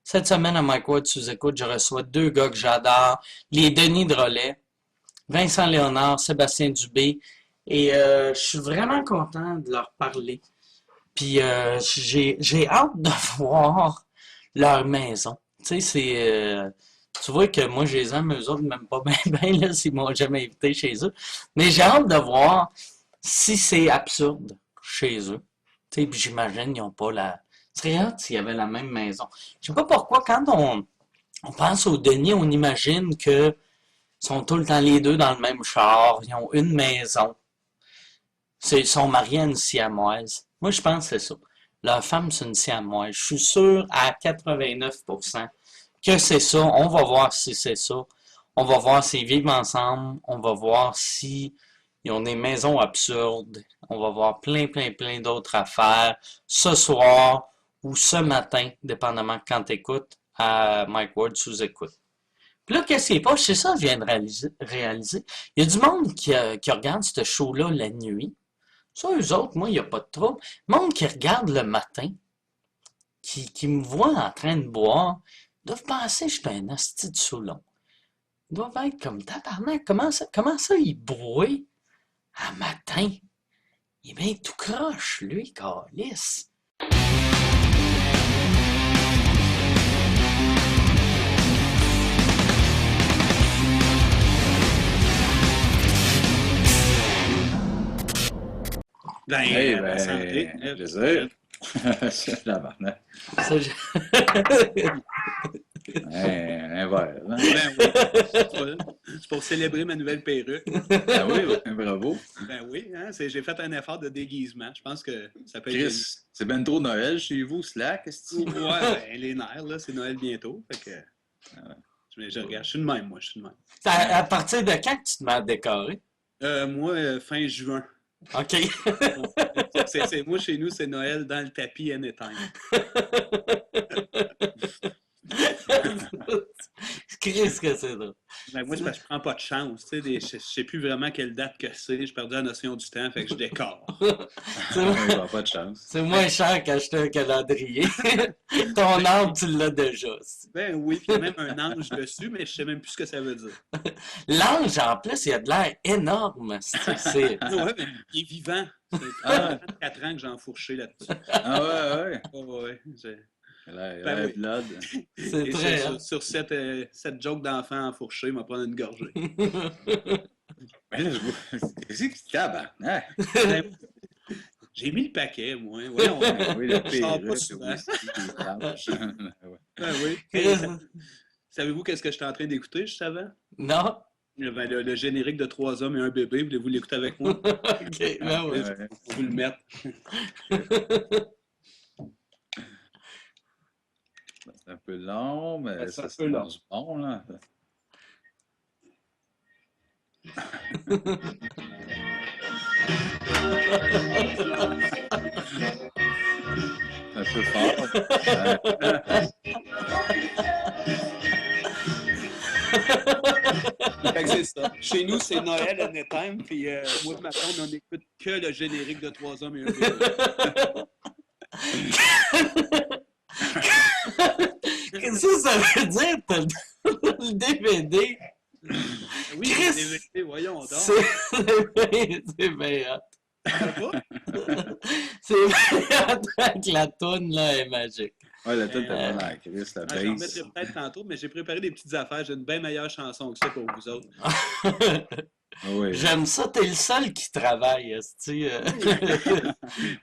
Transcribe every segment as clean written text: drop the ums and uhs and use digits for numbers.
Cette semaine à Mike Ward sous-écoute, je reçois deux gars que j'adore, les Denis Drolet, Vincent Léonard, Sébastien Dubé, et je suis vraiment content de leur parler. Puis j'ai hâte de voir leur maison. Tu sais, tu vois que moi, je les aime, eux autres, même pas bien, bien, là, s'ils m'ont jamais invité chez eux. Mais j'ai hâte de voir si c'est absurde chez eux. Tu sais, puis j'imagine qu'ils n'ont pas la... Ce serait hâte s'il y avait la même maison. Je sais pas pourquoi, quand on pense aux Denis, on imagine que sont tout le temps les deux dans le même char, ils ont une maison. Ils sont mariés à une siamoise. Moi, je pense que c'est ça. Leur femme, c'est une siamoise. Je suis sûr à 89% que c'est ça. On va voir si c'est ça. On va voir s'ils vivent ensemble. On va voir si ils ont des maisons absurdes. On va voir plein, plein, plein d'autres affaires ce soir ou ce matin, dépendamment quand tu écoutes, à Mike Ward sous-écoute. Puis là, qu'est-ce qui est pas? C'est ça que je viens de réaliser. Il y a du monde qui regarde ce show-là la nuit. Ça, eux autres, moi, il n'y a pas de trouble. Le monde qui regarde le matin, qui me voit en train de boire, doivent penser que je suis un asti de Soulon. Ils doivent être comme tabarnak. Comment ça il boit à matin? Il est bien tout croche, lui, câlisse. Ben, Hey, santé. plaisir. C'est la barnaque. Ça, Un verre, hein? Ben oui. C'est pour célébrer ma nouvelle perruque. Ah oui, bravo. Ben oui, hein, j'ai fait un effort de déguisement. Je pense que ça peut être... Chris, c'est ben trop Noël chez vous, Slack, est-ce que Ouais, ben, les nerfs, là, c'est Noël bientôt. Fait que... je regarde, je suis de même, moi, je suis de même. à partir de quand tu te mets à décorer? Moi, fin juin. OK. Moi, chez nous, c'est Noël dans le tapis anytime. Qu'est-ce que c'est drôle? Ben, moi, je prends pas de chance. Tu sais, je sais plus vraiment quelle date que c'est. J'ai perdu la notion du temps, fait que je décore. n'a pas de chance. C'est moins cher qu'acheter un calendrier. Ton arbre, tu l'as déjà. Ben oui, puis il y a même un ange dessus, mais je sais même plus ce que ça veut dire. L'ange, en plus, il a de l'air énorme. Ouais, mais il est vivant. Ça fait 4 ans que j'ai enfourché là-dessus. Ah ouais. Ouais. La blood. C'est très... Sur cette joke d'enfant enfourché, il m'a pris une gorgée. Mais là, je vois. Qu'est-ce qui tabarnak? J'ai mis le paquet, moi. Voyons, Oui, le je sors perruque, pas souvent. Ben oui. Savez-vous qu'est-ce que j'étais en train d'écouter juste avant? Non? Ben, le générique de 3 hommes et un bébé. Voulez-vous l'écouter avec moi? OK, ben oui. On va vous le mettre. C'est un peu long, mais Ouais, ça c'est un peu long. bon, là. Un peu fort. Fait que c'est ça. Chez nous, c'est Noël anytime, puis moi et ma femme, on n'écoute que le générique de 3 hommes et un bébé. Qu'est-ce que ça veut dire? T'as le DVD? Oui, Chris! c'est DVD, voyons donc. C'est bien hot. C'est bien hot avec la toune, là, est magique. Ouais, la tête est pas la Chris, la J'en base. mettrai peut-être tantôt, mais j'ai préparé des petites affaires. J'ai une bien meilleure chanson que ça pour vous autres. Oui. J'aime ça, t'es le seul qui travaille, esti.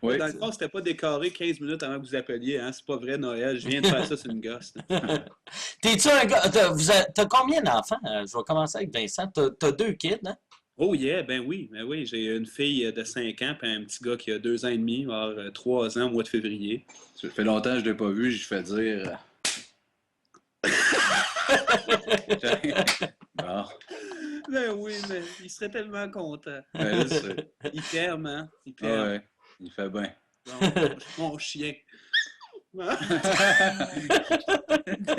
Oui. Dans le fond, c'était pas décoré 15 minutes avant que vous appeliez. Hein? C'est pas vrai, Noël. Je viens de faire ça sur une gosse. T'es-tu un gars... T'as combien d'enfants? Je vais commencer avec Vincent. T'as 2 kids, hein? Oh yeah, ben oui. J'ai une fille de 5 ans et un petit gars qui a 2 ans et demi, voire 3 ans au mois de février. Ça fait longtemps que je ne l'ai pas vu, je fais dire. Bon. Ben oui, mais il serait tellement content. Ben, là, Il t'aime, hein? Il t'aime. ouais, il fait bien. Mon chien. Il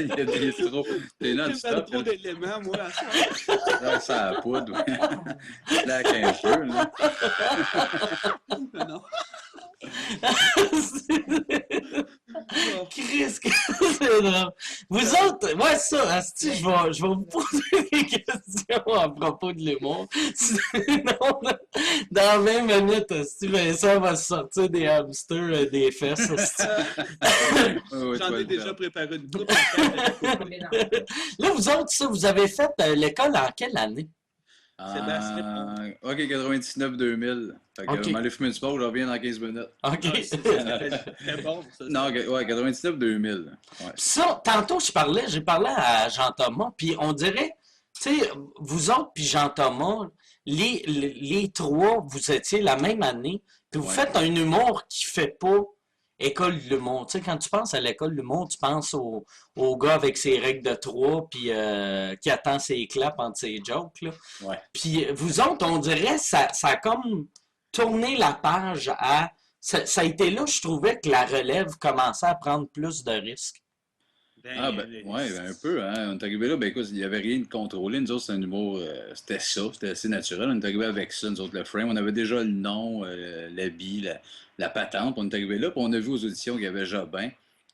y a des trop. T'es là, J'ai tu fait stop. trop d'éléments, moi, à ça. Ça a poudre. Claque un peu, là. Non. Chris, que c'est drôle. Vous autres, ouais, ça, asti, je vais vous poser des questions à propos de l'humour. Sinon, dans 20 minutes, asti, Vincent va se sortir des hamsters des fesses, asti. J'en ai déjà préparé une coupe. Là, vous autres, ça, vous avez fait l'école en quelle année? OK, 99-2000. Fait que OK. on m'allait fumer du sport, je reviens dans 15 minutes. OK. Très bon, ça. Non, ouais, 99-2000. Ouais. Ça, tantôt, j'ai parlé à Jean-Thomas, puis on dirait, tu sais, vous autres puis Jean-Thomas, les trois, vous étiez la même année, puis vous Ouais. faites un humour qui fait pas école de l'humour. Tu sais, quand tu penses à l'école de l'humour, tu penses au gars avec ses règles de trois, puis qui attend ses claps entre ses jokes, là. Ouais. Puis vous autres, on dirait, ça a comme tourné la page à... Ça a été là, je trouvais que la relève commençait à prendre plus de risques. Ouais, un peu, hein. On est arrivé là, ben écoute, il n'y avait rien de contrôlé. Nous autres, c'est un humour, c'était ça, c'était assez naturel. On est arrivé avec ça, nous autres, le frame. On avait déjà le nom, l'habit, la patente. On est arrivé là, puis on a vu aux auditions qu'il y avait Jobin.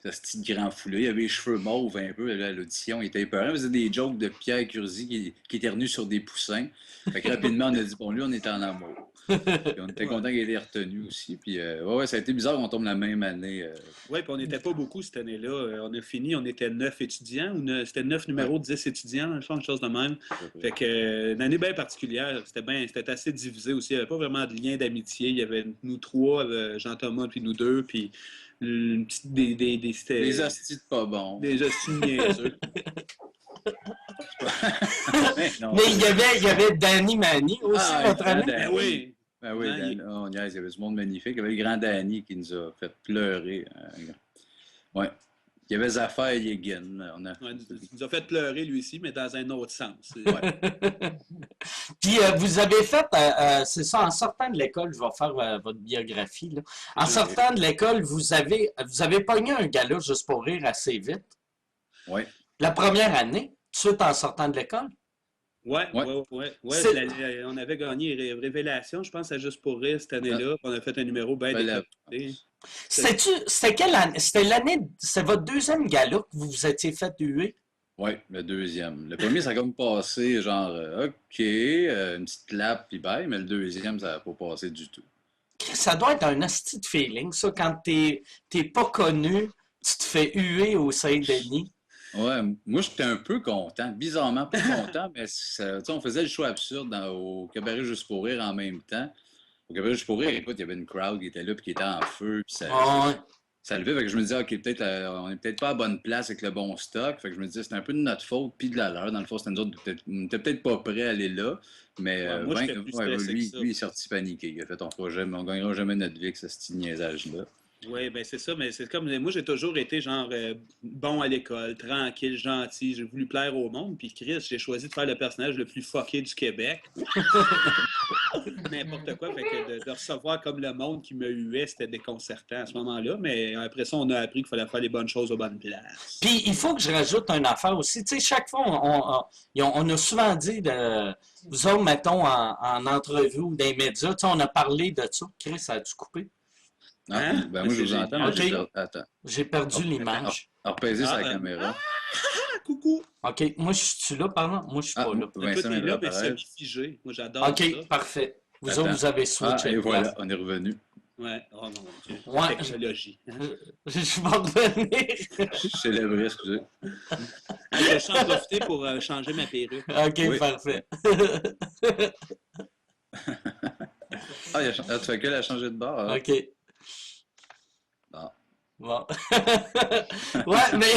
Ce petit grand foulé, il avait les cheveux mauves un peu à l'audition, il était épeurant. Il faisait des jokes de Pierre Curzi qui éternue sur des poussins. Fait que rapidement, on a dit, bon, lui, on est en amour. Puis on était content qu'il ait été retenu aussi. Puis, ouais, ça a été bizarre qu'on tombe la même année. Oui, puis on n'était pas beaucoup cette année-là. On a fini, on était 9 étudiants. C'était 9 numéros, 10 étudiants, dans le fond, une chose de même. Fait que, une année bien particulière. C'était assez divisé aussi. Il n'y avait pas vraiment de lien d'amitié. Il y avait nous trois, Jean-Thomas, puis nous deux. Puis une petite, Des hosties de pas bons. des hosties niaiseux. Non, Mais il y avait Danny Manny aussi, Ah, votre Danny. ami. Ben oui. Ben oui, on niaise, il y avait du monde magnifique. Il y avait le grand Danny qui nous a fait pleurer. Ouais. Il y avait Zafar Yegan. Ouais, il nous a fait pleurer lui aussi, mais dans un autre sens. Puis vous avez fait, c'est ça, en sortant de l'école, je vais faire votre biographie, là. En sortant de l'école, vous avez pogné un gala juste pour rire assez vite. Oui. La première année, tout de suite en sortant de l'école. Ouais. On avait gagné Révélation, je pense, à Juste pour rire cette année-là. On a fait un numéro bien développé. C'était quelle année? C'était votre deuxième gala que vous vous étiez fait huer? Oui, le deuxième. Le premier, ça a comme passé, genre, OK, une petite clap, puis bye, mais le deuxième, ça n'a pas passé du tout. Ça doit être un hostie de feeling, ça, quand t'es pas connu, tu te fais huer au Saint-Denis. Ouais, moi, j'étais un peu content. Bizarrement pas content, mais on faisait le show absurde au Cabaret Juste pour rire en même temps. Au Cabaret Juste pour rire, écoute, il y avait une crowd qui était là, puis qui était en feu, puis ça levait. Fait que je me disais, OK, peut-être on est peut-être pas à la bonne place avec le bon stock. Fait que je me disais, c'était un peu de notre faute, puis de la leur. Dans le fond, c'était nous autres, on n'était peut-être pas prêts à aller là. Mais moi, j'étais plus stressé lui, que ça. lui, il est sorti paniqué. Il a fait, on ne gagnera jamais notre vie avec ce petit niaisage-là. Oui, ben c'est ça, mais c'est comme moi, j'ai toujours été genre bon à l'école, tranquille, gentil, j'ai voulu plaire au monde, puis Chris, j'ai choisi de faire le personnage le plus fucké du Québec. N'importe quoi, fait que de recevoir comme le monde qui me huait, c'était déconcertant à ce moment-là, mais après ça, on a appris qu'il fallait faire les bonnes choses aux bonnes places. Puis il faut que je rajoute une affaire aussi. Tu sais, chaque fois, on a souvent dit de vous autres, mettons, en entrevue ou dans les médias, tu sais, on a parlé de ça. Chris, ça a-tu coupé? Hein? Ben moi, je vous entends, mais attends. J'ai perdu l'image. Repaiser sur la caméra. Coucou! OK, moi, je suis là, pardon? Moi, je suis pas là. Toi, t'es là, mais c'est figé. Moi, j'adore ça. OK, parfait. Vous autres, vous avez switché. Et voilà, on est revenu. Ouais, oh mon Dieu. Ouais. Technologie. Je vais revenir. Je célébrais, excusez. Je vais en profiter pour changer ma perruque. OK, Oui. parfait. Tu fais qu'elle a changé de bord. Hein? OK. Bon. Bon. Ouais, mais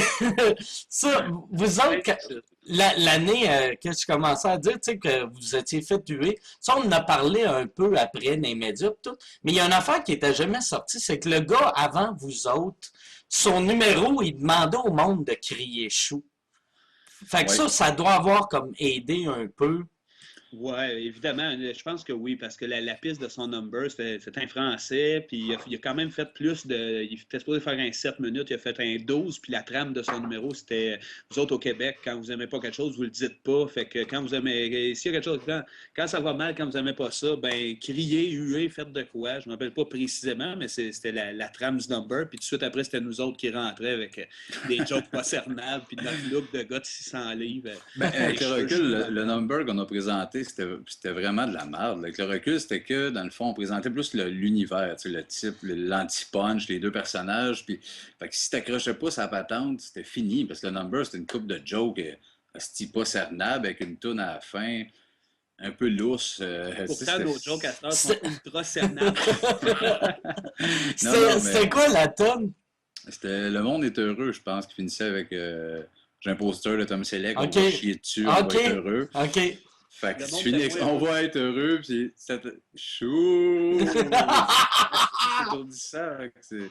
ça, vous autres, l'année que je commençais à dire, tu sais, que vous étiez fait tuer, ça, on en a parlé un peu après dans les médias et tout, mais il y a une affaire qui n'était jamais sortie, c'est que le gars, avant vous autres, son numéro, il demandait au monde de crier chou. Fait que Ouais. ça doit avoir comme aidé un peu. Ouais, évidemment. Je pense que oui, parce que la piste de son number, c'était un français, puis il a quand même fait plus de. Il était supposé faire un 7 minutes, il a fait un 12, puis la trame de son numéro, c'était vous autres au Québec, quand vous n'aimez pas quelque chose, vous le dites pas. Fait que quand vous aimez. S'il y a quelque chose, quand ça va mal, quand vous n'aimez pas ça, ben criez, huez, faites de quoi. Je ne me rappelle pas précisément, mais c'était la trame du number, puis tout de suite après, c'était nous autres qui rentraient avec des jokes pas cernables, puis notre look de gars de 600 livres. Avec le recul, le number qu'on a présenté, c'était vraiment de la merde. Avec le recul, c'était que, dans le fond, on présentait plus l'univers, le type, l'anti-punch, les deux personnages. Puis, fait que si t'accrochais pas sa patente, c'était fini. Parce que le number, c'était une coupe de jokes, pas cernable, avec une toune à la fin, un peu lousse. Pourtant, nos jokes à cette sont ultra cernables. C'était quoi la toune? C'était Le monde est heureux, je pense, qui finissait avec... J'ai un poster de Tom Selleck, on va chier dessus, on va être heureux. OK. Fait que tu finis avec on va être heureux, puis c'est chou! C'est étourdissant. C'était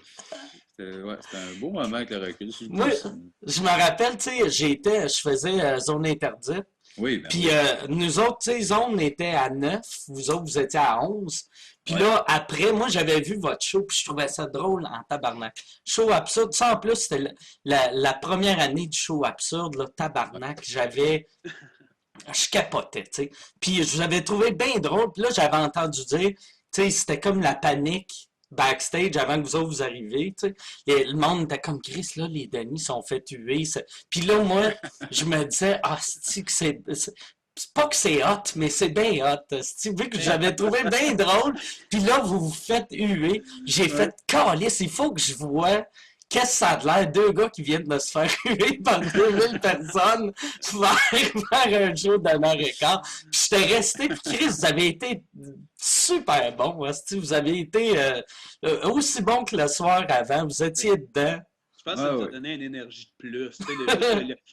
un beau moment avec le recul. Moi, je me rappelle, tu sais, je faisais zone interdite. Oui, ben puis nous autres, tu sais, zone était à 9, vous autres, vous étiez à 11. Puis là, après, moi, j'avais vu votre show, puis je trouvais ça drôle en tabarnak. Show absurde. Ça, en plus, c'était la première année du show absurde, là, tabarnak. Je capotais, tu sais. Puis je vous avais trouvé bien drôle. Puis là, j'avais entendu dire, tu sais, c'était comme la panique backstage avant que vous autres vous arriviez, tu sais. Et le monde était comme, Chris, là, les Denis sont fait tuer. Puis là, moi, je me disais, ah, c'est que c'est pas que c'est hot, mais c'est bien hot. Vu que j'avais trouvé bien drôle, puis là, vous vous faites huer. J'ai fait, calice, il faut que je vois qu'est-ce que ça a l'air, deux gars qui viennent de se faire huer par 2000 personnes faire un show d'un heure et quart. Puis j'étais resté, puis Chris, vous avez été super bon. Vous avez été aussi bon que le soir avant. Vous étiez dedans. Je pense que ça nous a donné une énergie de plus. Tu sais,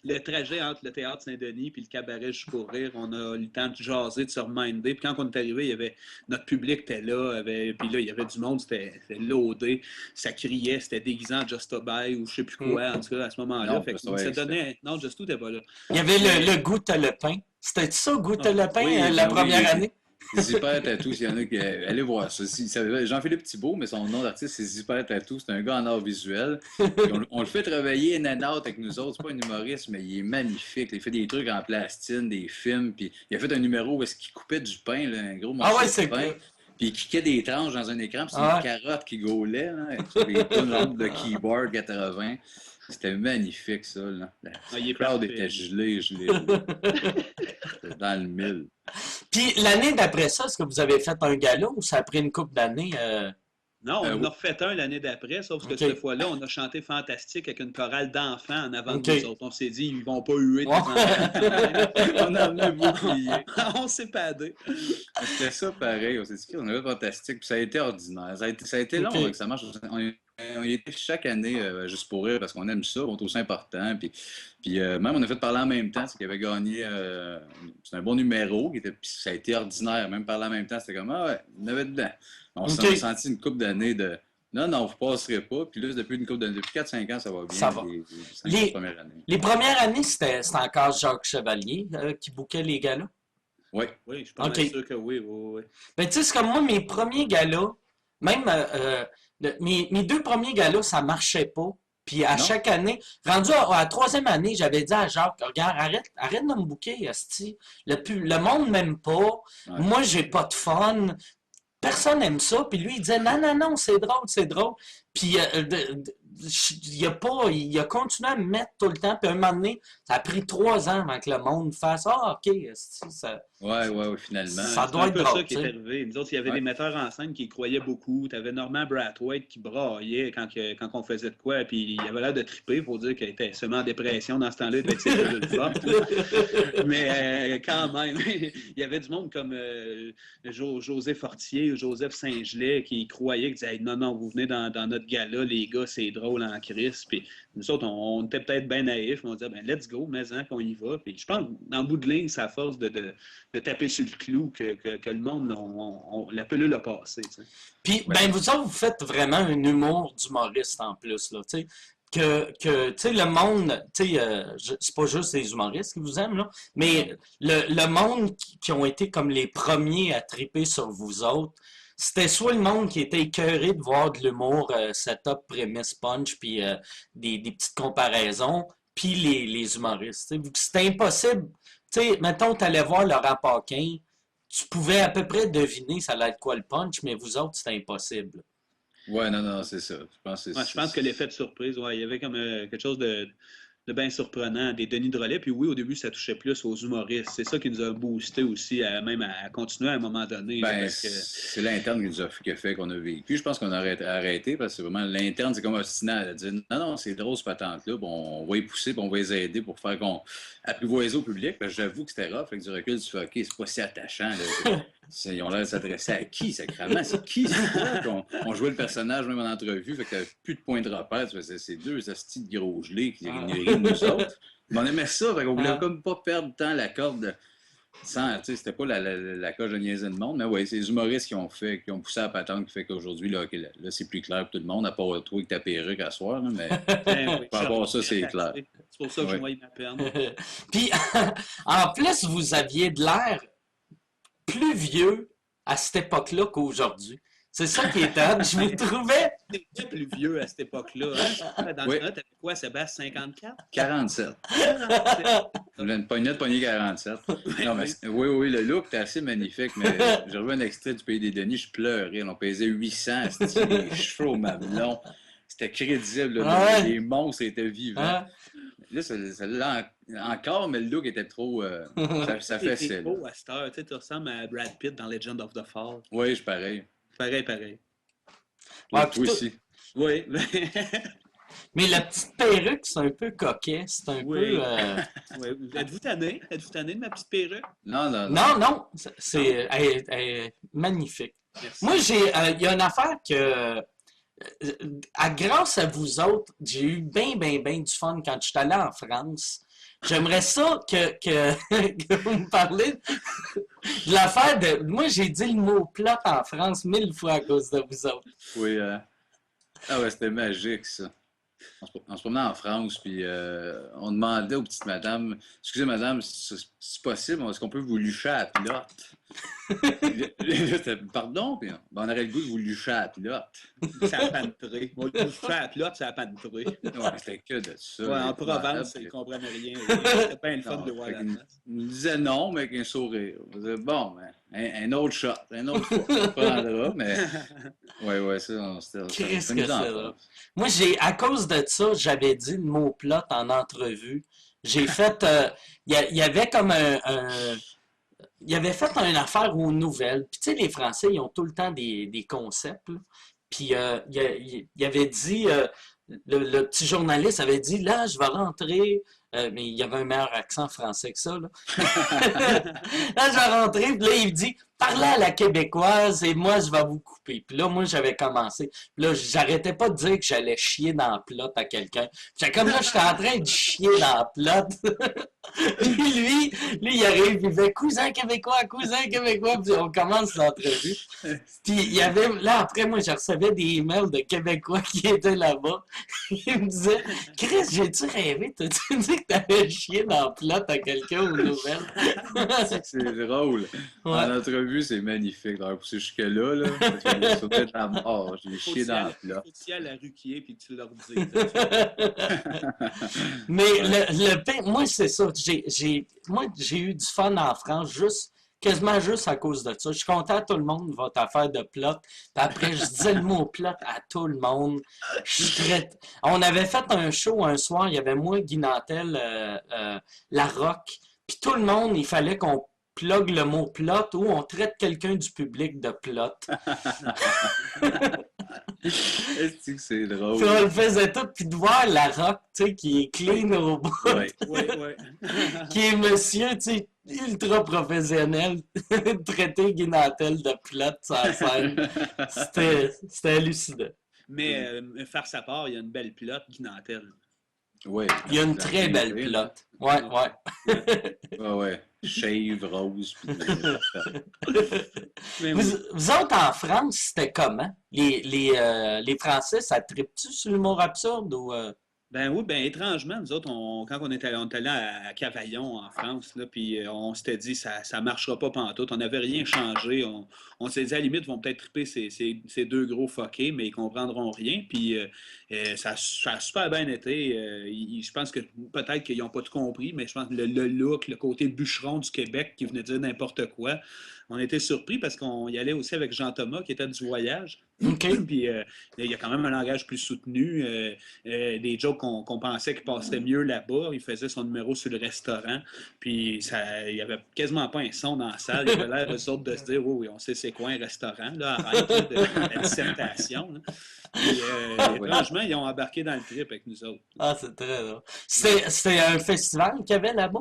le trajet entre le théâtre Saint-Denis et le cabaret Juste pour rire, on a eu le temps de jaser, de se reminder. Puis quand on est arrivé, il y avait, notre public était là. Puis là, il y avait du monde, c'était loadé. Ça criait, c'était déguisant Just a Buy ou je ne sais plus quoi, en tout cas, à ce moment-là. Fait que ça donnait... Non, Just n'était pas là. Il y avait le Goutte le pain. C'était ça, Goutte le pain, la première année? Zipper Tattoo, s'il y en a qui... Allez voir ça. Jean-Philippe Thibault, mais son nom d'artiste, c'est Zipper Tattoo. C'est un gars en art visuel. On le fait travailler in and out avec nous autres. C'est pas un humoriste, mais il est magnifique. Il fait des trucs en plastine, des films. Puis il a fait un numéro où est-ce qu'il coupait du pain, là, un gros morceau de pain. Cool. Puis il kickait des tranches dans un écran. Puis c'est une carotte qui gaulait. Les tonnes de keyboard 80. C'était magnifique, ça. Là. Le crowd était gelé. C'était dans le mille. Puis l'année d'après ça, est-ce que vous avez fait un gala ou ça a pris une couple d'années? Non, on en a refait un l'année d'après, sauf que cette fois-là, on a chanté Fantastique avec une chorale d'enfants en avant de nous autres. On s'est dit, ils vont pas huer des enfants. On a amené bouclier. On s'est padé. C'était ça pareil. On s'est dit, on avait Fantastique. Puis ça a été ordinaire. Ça a été long que ça marche. On y était chaque année juste pour rire parce qu'on aime ça, on trouve ça important. Puis même, on a fait parler en même temps, c'est qu'il avait gagné. C'est un bon numéro, puis ça a été ordinaire. Même parler en même temps, c'était comme, ah ouais, on avait dedans. On s'est senti une couple d'années de non, vous ne passerez pas. Puis là, depuis 4-5 ans, ça va bien. Ça va. Les premières années, c'était encore Jacques Chevalier qui bouquait les galas? Oui. Oui, je pense sûr que oui. Ben, tu sais, c'est comme moi, mes premiers galas, même mes deux premiers galas, ça marchait pas. Puis à chaque année, rendu à la troisième année, j'avais dit à Jacques, regarde, arrête de me bouquer, esti. Le monde m'aime pas. Ouais. Moi, j'ai pas de fun. Personne n'aime ça. Puis lui, il disait, non, c'est drôle. Puis il a continué à me mettre tout le temps. Puis un moment donné, ça a pris 3 ans avant que le monde fasse, OK, ça... Ouais, finalement. Ça doit être un peu ça qui est arrivé. Nous autres, il y avait des metteurs en scène qui y croyaient beaucoup. Tu avais Norman Brathwaite qui braillait quand on faisait de quoi. Puis il avait l'air de triper. Il faut dire qu'il était seulement en dépression dans ce temps-là. Il devait être ses cellules fortes. Mais quand même, il y avait du monde comme José Fortier ou Joseph Saint-Gelais qui croyaient, qui disaient hey, non, vous venez dans notre gala, les gars, c'est drôle en crise. Puis nous autres, on était peut-être bien naïfs. On disait let's go, mais qu'on y va. Puis je pense, en bout de ligne, c'est à force de taper sur le clou que le monde, la pelule a passé. T'sais. Puis, vous faites vraiment un humour d'humoriste en plus. Là, tu sais, le monde, tu sais, c'est pas juste les humoristes qui vous aiment, là, mais le monde qui ont été comme les premiers à triper sur vous autres, c'était soit le monde qui était écœuré de voir de l'humour, setup, prémisse, punch, puis des petites comparaisons, puis les humoristes. Tu sais, vu que c'était impossible. Tu sais, mettons, t'allais voir Laurent Paquin, tu pouvais à peu près deviner ça allait être quoi le punch, mais vous autres, c'était impossible. Ouais, non, c'est ça. Je pense que Ouais, je pense que l'effet de surprise, ouais, il y avait comme quelque chose de bien surprenant, des Denis Drolet. Puis oui, au début, ça touchait plus aux humoristes. C'est ça qui nous a boosté aussi, même à continuer à un moment donné. Là, Ben, parce que... c'est l'interne qui a fait qu'on a vécu. Je pense qu'on a arrêté parce que c'est vraiment l'interne, c'est comme obstinat à dire non, c'est drôle ce patente-là, bon, on va y pousser, puis on va les aider pour faire qu'on apprivoiser au public. Parce que j'avoue que c'était rough, avec du recul, tu fais OK, c'est pas si attachant. Là. Ils ont l'air de s'adresser à qui, sacrément? C'est qui? C'est quoi? On jouait le personnage même en entrevue, fait que t'avais plus de points de repère. Tu fais, c'est deux hosties de gros gelés qui rient de nous autres. Mais on aimait ça, fait qu'on voulait comme pas perdre tant la corde sans, tu sais, c'était pas la coche de niaiser de monde, mais ouais, c'est les humoristes qui ont poussé la patente qui fait qu'aujourd'hui, là, okay, là c'est plus clair pour tout le monde, à part toi avec ta perruque à soir, là, mais oui, par rapport à ça, c'est clair. C'est pour ça que je voyais ma peine. Puis, en plus, vous aviez de l'air plus vieux à cette époque-là qu'aujourd'hui. C'est ça qui est étonnant. Je vous trouvais... T'étais plus vieux à cette époque-là. Hein? Dans ce temps, t'avais quoi, Sébastien, 54? 47. Je voulais une poignée 47. Non, mais oui, le look était assez magnifique, mais j'ai revu un extrait du Pays des Denis, je pleurais. On pesait 800, c'était les cheveux au mamelon. C'était crédible. Là, les monstres étaient vivants. Là, encore, mais le look était trop... ça fait ça. C'est beau à cette heure. Tu ressembles à Brad Pitt dans Legend of the Fall. Oui, je suis pareil. Pareil. Toi aussi. Oui. Mais la petite perruque, c'est un peu coquet. C'est un peu... Oui. Êtes-vous tanné? Êtes-vous tanné de ma petite perruque? Non. Elle est magnifique. Merci. Moi, il y a une affaire que... grâce à vous autres, j'ai eu bien du fun quand je suis allé en France. J'aimerais ça que vous me parlez de l'affaire de... Moi, j'ai dit le mot plot en France 1000 fois à cause de vous autres. Oui. Ah ouais, c'était magique, ça. On se promenait en France, puis on demandait aux petites madames, « Excusez, madame, c'est possible, est-ce qu'on peut vous lucher à la pilote? » Pardon? Puis, on aurait le goût de vous lucher à la pilote. C'est à pantré. Moi, le lucher à la pilote, c'est à pantré. Ouais, c'était que de ça. Ouais, en Provence, ils ne comprenaient rien. C'était pas une fun de voir la place. Il me disait non, mais avec un sourire. On disait, bon, un autre shot, un autre fois, on prendra, mais... Ouais, ça, c'était... Qu'est-ce que c'est, là? Moi, à cause de ça, j'avais dit le mot plot en entrevue. J'ai fait... Il y avait comme il avait fait une affaire aux nouvelles. Puis, tu sais, les Français, ils ont tout le temps des concepts. Là. Puis, il avait dit, le petit journaliste avait dit, là, je vais rentrer. Mais il y avait un meilleur accent français que ça. Là, là je vais rentrer. Puis là, il dit, parlez à la québécoise et moi, je vais vous couper. Puis là, moi, j'avais commencé. Puis là, j'arrêtais pas de dire que j'allais chier dans la plot à quelqu'un. J'étais comme là, j'étais en train de chier dans la plot. Puis lui, il arrive, il fait cousin québécois. Puis on commence l'entrevue. Puis il y avait, là, après, moi, je recevais des emails de Québécois qui étaient là-bas. Il me disait, Chris, j'ai-tu rêvé? T'as-tu dit que t'avais chié dans la plot à quelqu'un aux nouvelles? C'est drôle. Ouais. En entrevue, c'est magnifique. D'avoir poussé jusque-là, là. C'est peut-être la mort. J'ai chié dans la plot. Faut que à la Ruquier puis tu leur dis. Mais le pain, moi, c'est ça. Moi, j'ai eu du fun en France, quasiment juste à cause de ça. Je suis content tout le monde, votre affaire de plot. Puis après, je disais le mot plot à tout le monde. On avait fait un show un soir, il y avait moi, Guy Nantel, La Rock. Puis tout le monde, il fallait qu'on plug le mot plot ou on traite quelqu'un du public de plot. Est-ce que c'est drôle? Puis on le faisait tout, puis de voir La Rock, tu sais, qui est clean au bout, Ouais. qui est monsieur, tu sais, ultra professionnel, traiter Guy Nantel de plot sur la scène. C'était hallucinant. Mais farce à part, il y a une belle pilote, Guy Nantel. Oui. Il y a une très belle pilote. Ouais. Shave, rose. Mais Vous autres, en France, c'était comment? Les Français, ça tripe-tu sur l'humour absurde ou... Ben oui, ben étrangement, nous autres, quand on est allé à Cavaillon, en France, là, puis on s'était dit, ça marchera pas pantoute. On n'avait rien changé. On s'est dit, à la limite, ils vont peut-être triper ces deux gros fuckés, mais ils comprendront rien. Puis ça a super bien été. Je pense que peut-être qu'ils n'ont pas tout compris, mais je pense que le look, le côté bûcheron du Québec qui venait dire n'importe quoi, on était surpris parce qu'on y allait aussi avec Jean-Thomas, qui était du voyage. OK. Puis il y a quand même un langage plus soutenu. Des jokes qu'on pensait qu'il passerait mieux là-bas. Il faisait son numéro sur le restaurant. Puis il n'y avait quasiment pas un son dans la salle. Il avait l'air, eux autres, de se dire, oui, on sait c'est quoi un restaurant. Là, arrête là, de la dissertation. Là. Puis, étrangement, ils ont embarqué dans le trip avec nous autres. Ah, c'est très drôle. C'était un festival qu'il y avait là-bas?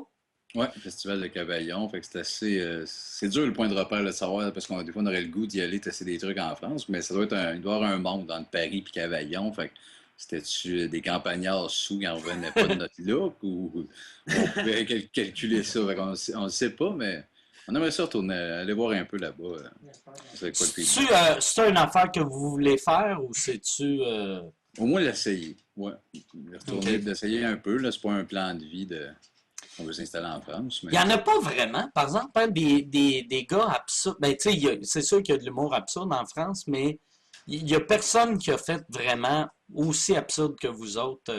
Ouais, Festival de Cavaillon. Fait que c'est assez. C'est dur le point de repère de savoir, parce qu'on des fois on aurait le goût d'y aller tester des trucs en France, mais ça doit être il doit y avoir un monde entre Paris et Cavaillon. Fait que c'était-tu des campagnards sous qui en revenaient pas de notre look ou on pouvait calculer ça? Fait qu'on on ne sait pas, mais on aimerait ça retourner, aller voir un peu là-bas. C'est quoi le pays? C'est une affaire que vous voulez faire ou c'est-tu. Au moins l'essayer. Ouais. Retourner, OK. d'essayer un peu. Là, c'est pas un plan de vie de. On veut s'installer en France, Il mais. n'y en a pas vraiment. Par exemple, hein, des gars absurdes. Ben, tu sais, c'est sûr qu'il y a de l'humour absurde en France, mais il n'y a personne qui a fait vraiment aussi absurde que vous autres.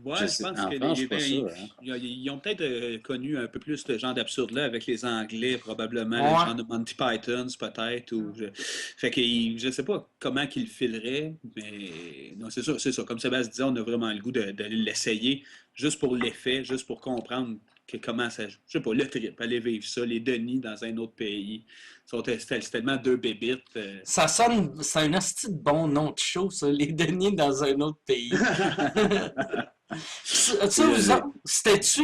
Ouais, Je je sais, pense en que France, je suis pas sûr. Hein. ils ont peut-être connu un peu plus ce genre d'absurde-là avec les Anglais, probablement, les Ouais. gens de Monty Python, peut-être. Fait que je sais pas comment qu'ils le fileraient, mais non, c'est sûr. Comme Sébastien disait, on a vraiment le goût de l'essayer, juste pour l'effet, juste pour comprendre comment ça. Je sais pas, le trip, aller vivre ça, les Denis dans un autre pays. C'est tellement deux bébites. Ça sonne. C'est un hostie de bon nom de show, ça. Les deniers dans un autre pays. Tu Les- vous les- autres, c'était-tu,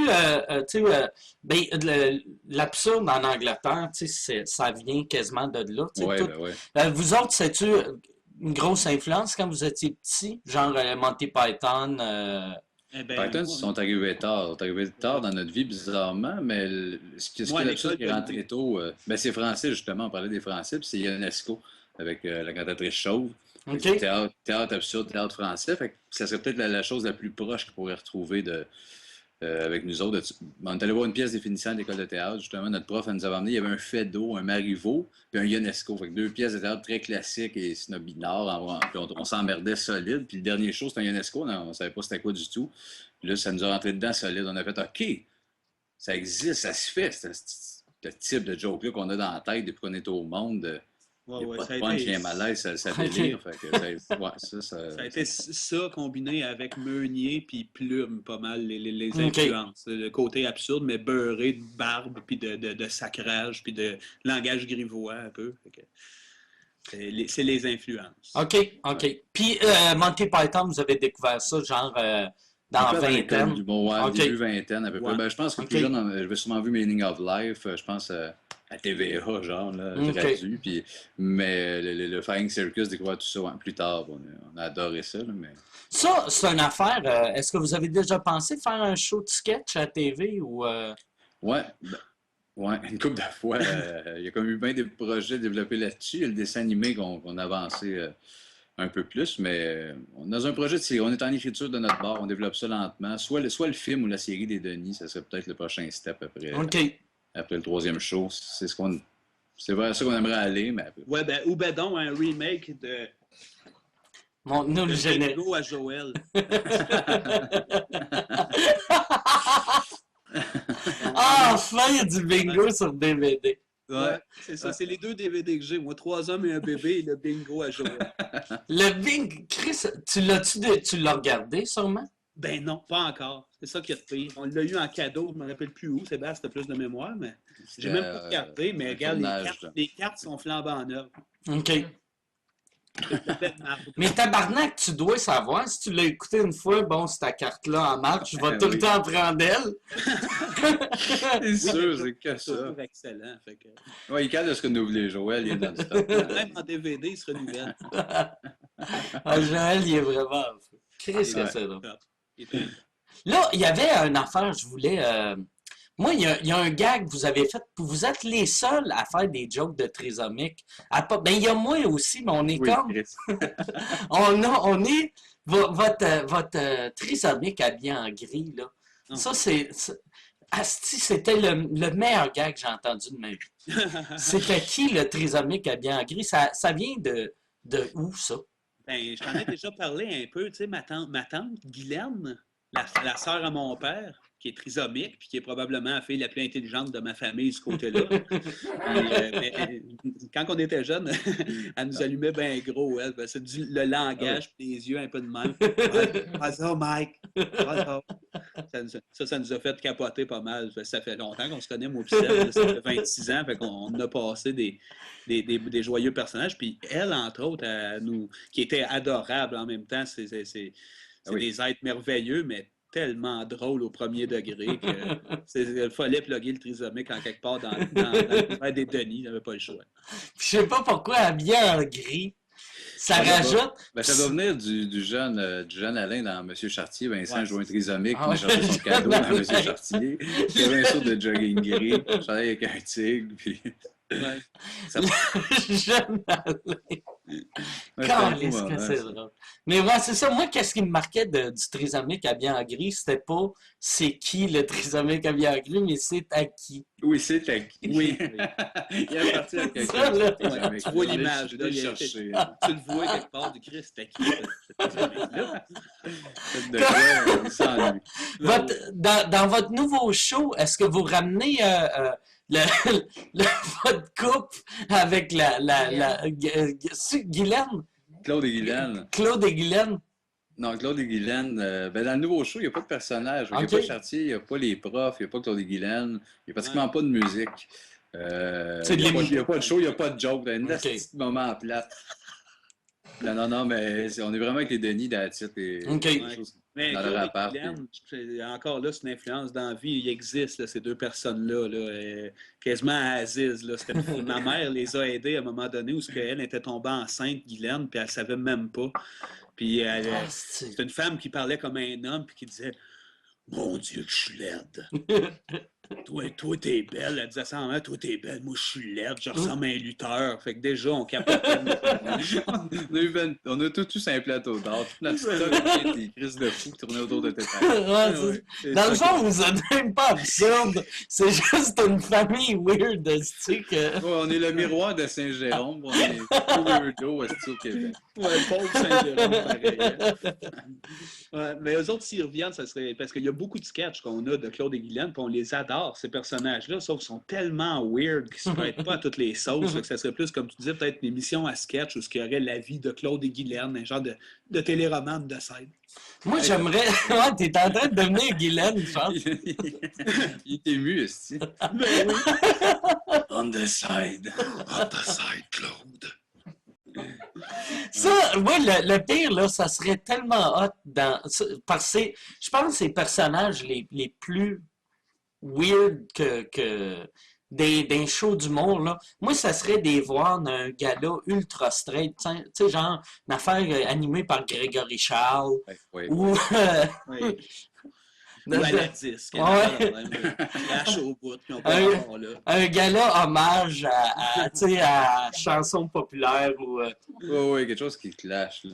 tu sais, ben, l'absurde en Angleterre, tu sais, ça vient quasiment de là, tu sais, Ouais, tout. ben ouais. Vous autres, c'est-tu une grosse influence quand vous étiez petits, genre Monty Python, Eh ben, Python, ils moi, sont arrivés tard. Ils sont arrivés tard dans notre vie, bizarrement, mais ce moi, qui à est l'absurde l'école qui rentre de. très tôt, ben c'est français, justement. On parlait des Français, puis c'est Ionesco avec la cantatrice Chauve. Fait que c'est OK? théâtre absurde, théâtre français. Fait que ça serait peut-être la chose la plus proche qu'on pourrait retrouver avec nous autres. On est allé voir une pièce définissante d'école de théâtre. Justement, notre prof elle nous avait amené. Il y avait un Feydeau, un Marivaux, puis un Ionesco. Fait que deux pièces de théâtre très classiques et snobinards. Puis on s'emmerdait solide. Puis le dernier show, c'était un Ionesco. On ne savait pas c'était quoi du tout. Puis là, ça nous a rentré dedans solide. On a fait OK, ça existe, ça se fait, ce type de joke-là qu'on a dans la tête depuis qu'on est au monde. Ouais, Il n'y a ouais, pas ça de a punch, il y été. a un malaise, ça OK. délire. Fait que ouais, Ça a été ça combiné avec Meunier puis Plume, pas mal, les OK. influences. Le côté absurde, mais beurré de barbe, puis de sacrage, puis de langage grivois un peu. Fait que c'est les influences. OK, OK. Puis Monty Python, vous avez découvert ça, genre un dans peu avant l'école vingtaine. du bon, ouais, OK, début vingtaine à peu près. Ouais. Ben, je pense que OK, plus jeune, j'avais sûrement vu Meaning of Life, je pense à TVA, genre, là, OK. traduit. Puis, mais le Flying Circus, découvert tout ça ouais, plus tard. On a adoré ça. Là, mais... Ça, c'est une affaire. Est-ce que vous avez déjà pensé faire un show de sketch à TV ou Ouais, ouais, une couple de fois. Il y a comme eu bien des projets développés là-dessus. Il y a le dessin animé qu'on a avancé un peu plus, mais on est dans un projet de série. On est en écriture de notre bord, on développe ça lentement. Soit le film ou la série des Denis, ça serait peut-être le prochain step OK. après le troisième show. C'est vers ça qu'on aimerait aller, mais après. Ouais, ben, ou ben donc un remake Montre-nous le de générique. Bingo à Joël. Ah, enfin, il y a du bingo sur DVD. Ouais, c'est ça. C'est les deux DVD que j'ai. Moi, 3 hommes et un bébé et le bingo à Joël. Le bingo, Chris, tu l'as regardé sûrement? Ben non, pas encore. C'est ça qui est de pire. On l'a eu en cadeau, je ne me rappelle plus où. Sébastien, t'as plus de mémoire, mais j'ai même pas regardé. Mais un regarde, tournage, les cartes sont flambant neuves. OK. C'est peut-être marre. Mais tabarnak, tu dois savoir, si tu l'as écouté une fois, bon, c'est ta carte-là en marche, je vais tout le Oui. temps prendre elle. C'est sûr, c'est que C'est ça. toujours excellent. Fait que, Ouais, il calme de se renouveler, Joël, il est dans le stop. même en DVD, il se renouvelle. Ah, Joël, il est vraiment... Chris, que Ouais. c'est drôle. Il était- Là, il y avait une affaire, je voulais... Moi, il y a un gag que vous avez fait. Vous êtes les seuls à faire des jokes de trisomique. Ben, il y a moi aussi, mais on est Oui, comme. Chris. On est. Votre trisomique habillé en gris, là. Non. Ça, Asti, c'était le meilleur gag que j'ai entendu de ma vie. C'était qui le trisomique habillé en gris? Ça vient de où, ça? Ben, je t'en ai déjà parlé un peu, tu sais, ma tante Guylaine, la sœur à mon père, qui est trisomique, puis qui est probablement la fille la plus intelligente de ma famille, ce côté-là. Quand on était jeunes, elle nous allumait bien gros, elle. C'est le langage, puis les yeux un peu de même. Pas ça, Mike. Pas ça. Ça nous a fait capoter pas mal. Ça fait longtemps qu'on se connaît, moi, puis ça fait 26 ans, fait qu'on a passé des joyeux personnages. Puis elle, entre autres, qui était adorable en même temps, c'est des êtres merveilleux, mais tellement drôle au premier degré il fallait plugger le trisomique en quelque part dans l'univers des Denis, il n'avait pas le choix. Je sais pas pourquoi habillé en gris. Ça rajoute. Ben, ça doit venir du jeune Alain dans Monsieur Chartier. Vincent joue un trisomique, Ah il cherché son cadeau dans Monsieur Chartier. Il y avait un saut de jogging gris, je chantais avec un tigre, puis... Ouais. Jeune Alain. Est-ce que c'est drôle. Mais ouais, c'est ça. Moi, qu'est-ce qui me marquait du trisomique habillé en gris, c'était pas c'est qui le trisomique habillé en gris, mais c'est à qui. Oui, c'est à qui. Oui. Il est parti à quelqu'un. Ouais, tu vois l'image. Tu le vois quelque part du Christ, c'est à qui. Dans votre nouveau show, est-ce que vous ramenez votre couple avec Guylaine? Claude et Guylaine. Claude et Guylaine. Non, Claude et Guylaine, ben dans le nouveau show, il n'y a pas de personnage. Il n'y a pas Chartier, il n'y a pas les profs, il n'y a pas Claude et Guylaine, il n'y a pratiquement pas de musique. Il n'y a pas de show, il n'y a pas de joke. Il y a un petit moment plate. Non, mais on est vraiment avec les Denis d'Atit et mais dans leur appart. Encore là, c'est une influence dans la vie. Il existe, là, ces deux personnes-là, quasiment à Aziz. Là. Ma mère les a aidés à un moment donné où elle était tombée enceinte, Guylaine, puis elle ne savait même pas. Puis c'est une femme qui parlait comme un homme, puis qui disait « Mon Dieu, que je suis laide! » Toi, t'es belle. Elle disait ça en toi, t'es belle. Moi, je suis laide. Je ressemble à un lutteur. Fait que déjà, on capote. On a tous eu un plateau d'or. Toute notre stock des crises de fou qui tournaient autour de tes parents. Dans le fond, vous êtes même pas absurde. C'est juste une famille weird, tu sais que... On est le miroir de Saint-Jérôme. On est tout weirdo au Québec. Ouais, pauvre Saint-Jérôme, pareil. Ouais, mais eux autres, s'ils reviennent, ça serait... Parce qu'il y a beaucoup de sketchs qu'on a de Claude et Guylaine, puis on les adore, ces personnages-là, sauf qu'ils sont tellement weird qu'ils ne se prêtent pas à toutes les sauces. Que ça serait plus, comme tu disais, peut-être une émission à sketch où il y aurait la vie de Claude et Guylaine, un genre de téléroman de scène. Moi, j'aimerais... Ouais, t'es en train de devenir Guylaine, je pense. Il est ému, esti. Mais oui. On the side, Claude. Ça, oui, le pire, là, ça serait tellement hot parce que je pense que c'est les personnages les plus weird que des shows d'humour, là. Moi, ça serait des voir d'un gala ultra straight, tu sais, genre une affaire animée par Grégory Charles. Oui. Ou... Ou à la disque. Un gala hommage à chansons populaires ou... Oui, quelque chose qui clash, là.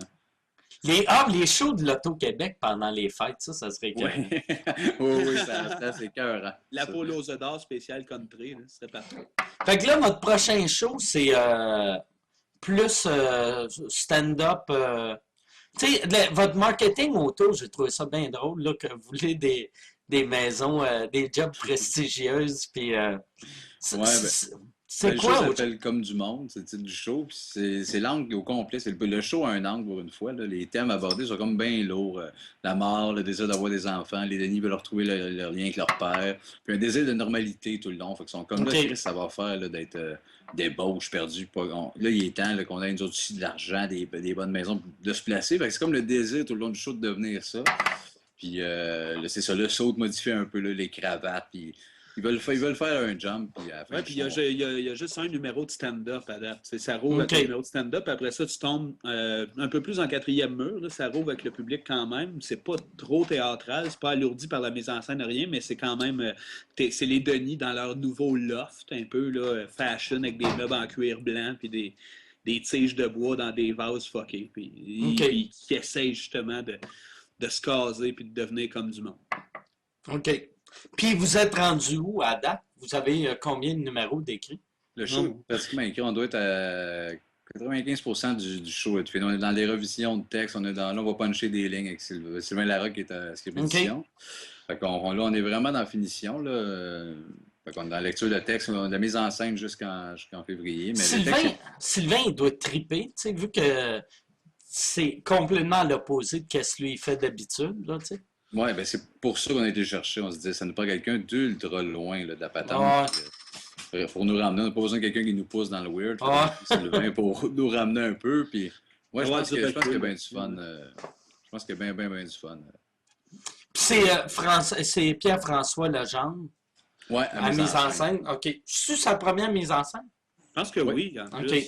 Les shows de l'Auto-Québec pendant les fêtes, ça serait cool. Oui, ça c'est cœur. Hein, L'Apollo d'or spécial country, c'est parfait. Fait que là, votre prochain show, c'est plus stand-up. Tu sais, votre marketing autour, j'ai trouvé ça bien drôle, là, que vous voulez des maisons, des jobs prestigieuses, puis... C'est quoi? Ça s'appelle Comme du monde, c'est le titre du show. C'est l'angle au complet. Le show a un angle pour une fois. Là. Les thèmes abordés sont comme bien lourds. La mort, le désir d'avoir des enfants, les Denis veulent retrouver leur lien avec leur père. Puis un désir de normalité tout le long. Fait qu'ils sont comme là, ça va faire d'être débauche, perdu. Là, il est temps qu'on ait nous autres aussi de l'argent, des bonnes maisons, de se placer. Fait que c'est comme le désir tout le long du show de devenir ça. Puis c'est ça, le saut de modifier un peu là, les cravates. Puis Ils veulent faire un jump, puis à la fin, Ouais, puis il y a juste un numéro de stand-up à date. Ça rouvre avec OK. le numéro de stand-up, après ça, tu tombes un peu plus en quatrième mur. Là, ça rouvre avec le public quand même. C'est pas trop théâtral, c'est pas alourdi par la mise en scène, rien, mais c'est quand même. C'est les Denis dans leur nouveau loft, un peu là, fashion, avec des meubles en cuir blanc, puis des tiges de bois dans des vases fuckés. Puis OK. qui essayent justement de se caser puis de devenir comme du monde. OK. Puis vous êtes rendu où à date? Vous avez combien de numéros d'écrits? Le show est pratiquement écrit. On doit être à 95% du show est fait. On est dans les revisions de texte. Là, on va puncher des lignes avec Sylvain Larocque qui est à script édition. Fait là, on est vraiment dans la finition. Là. Fait qu'on est dans la lecture de texte, on a de la mise en scène jusqu'en février. Mais Sylvain, il doit triper, tu sais, vu que c'est complètement à l'opposé de ce que lui fait d'habitude, là, tu sais. Oui, ben c'est pour ça qu'on a été chercher. On se disait, ça nous prend quelqu'un d'ultra loin là, de la patente. Pour nous ramener. On n'a pas besoin de quelqu'un qui nous pousse dans le weird. Sylvain pour nous ramener un peu. Puis, moi, je pense qu'il y a bien du fun. Je pense qu'il y a bien du fun. Puis c'est Pierre-François Legendre. Ouais, à mise en scène. OK. C'est sa première mise en scène? Je pense que oui, en plus. OK.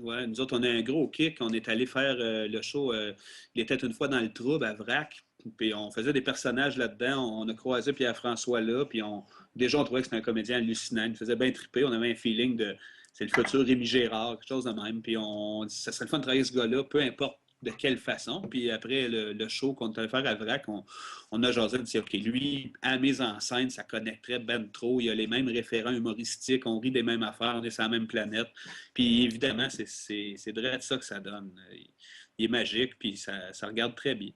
Ouais. Nous autres, on a un gros kick. On est allé faire le show Il était une fois dans le trouble à Vrac. Puis on faisait des personnages là-dedans. On a croisé Pierre-François là. Puis déjà, on trouvait que c'était un comédien hallucinant. Il faisait bien triper. On avait un feeling de c'est le futur Rémi Gérard, quelque chose de même. Puis on dit ça serait le fun de travailler ce gars-là, peu importe de quelle façon. Puis après le show qu'on allait faire à Vrac, on a jasé, on dit OK, lui, à la mise en scène, ça connecterait ben trop. Il a les mêmes référents humoristiques, on rit des mêmes affaires, on est sur la même planète. Puis évidemment, c'est de ça que ça donne. Il est magique, puis ça regarde très bien.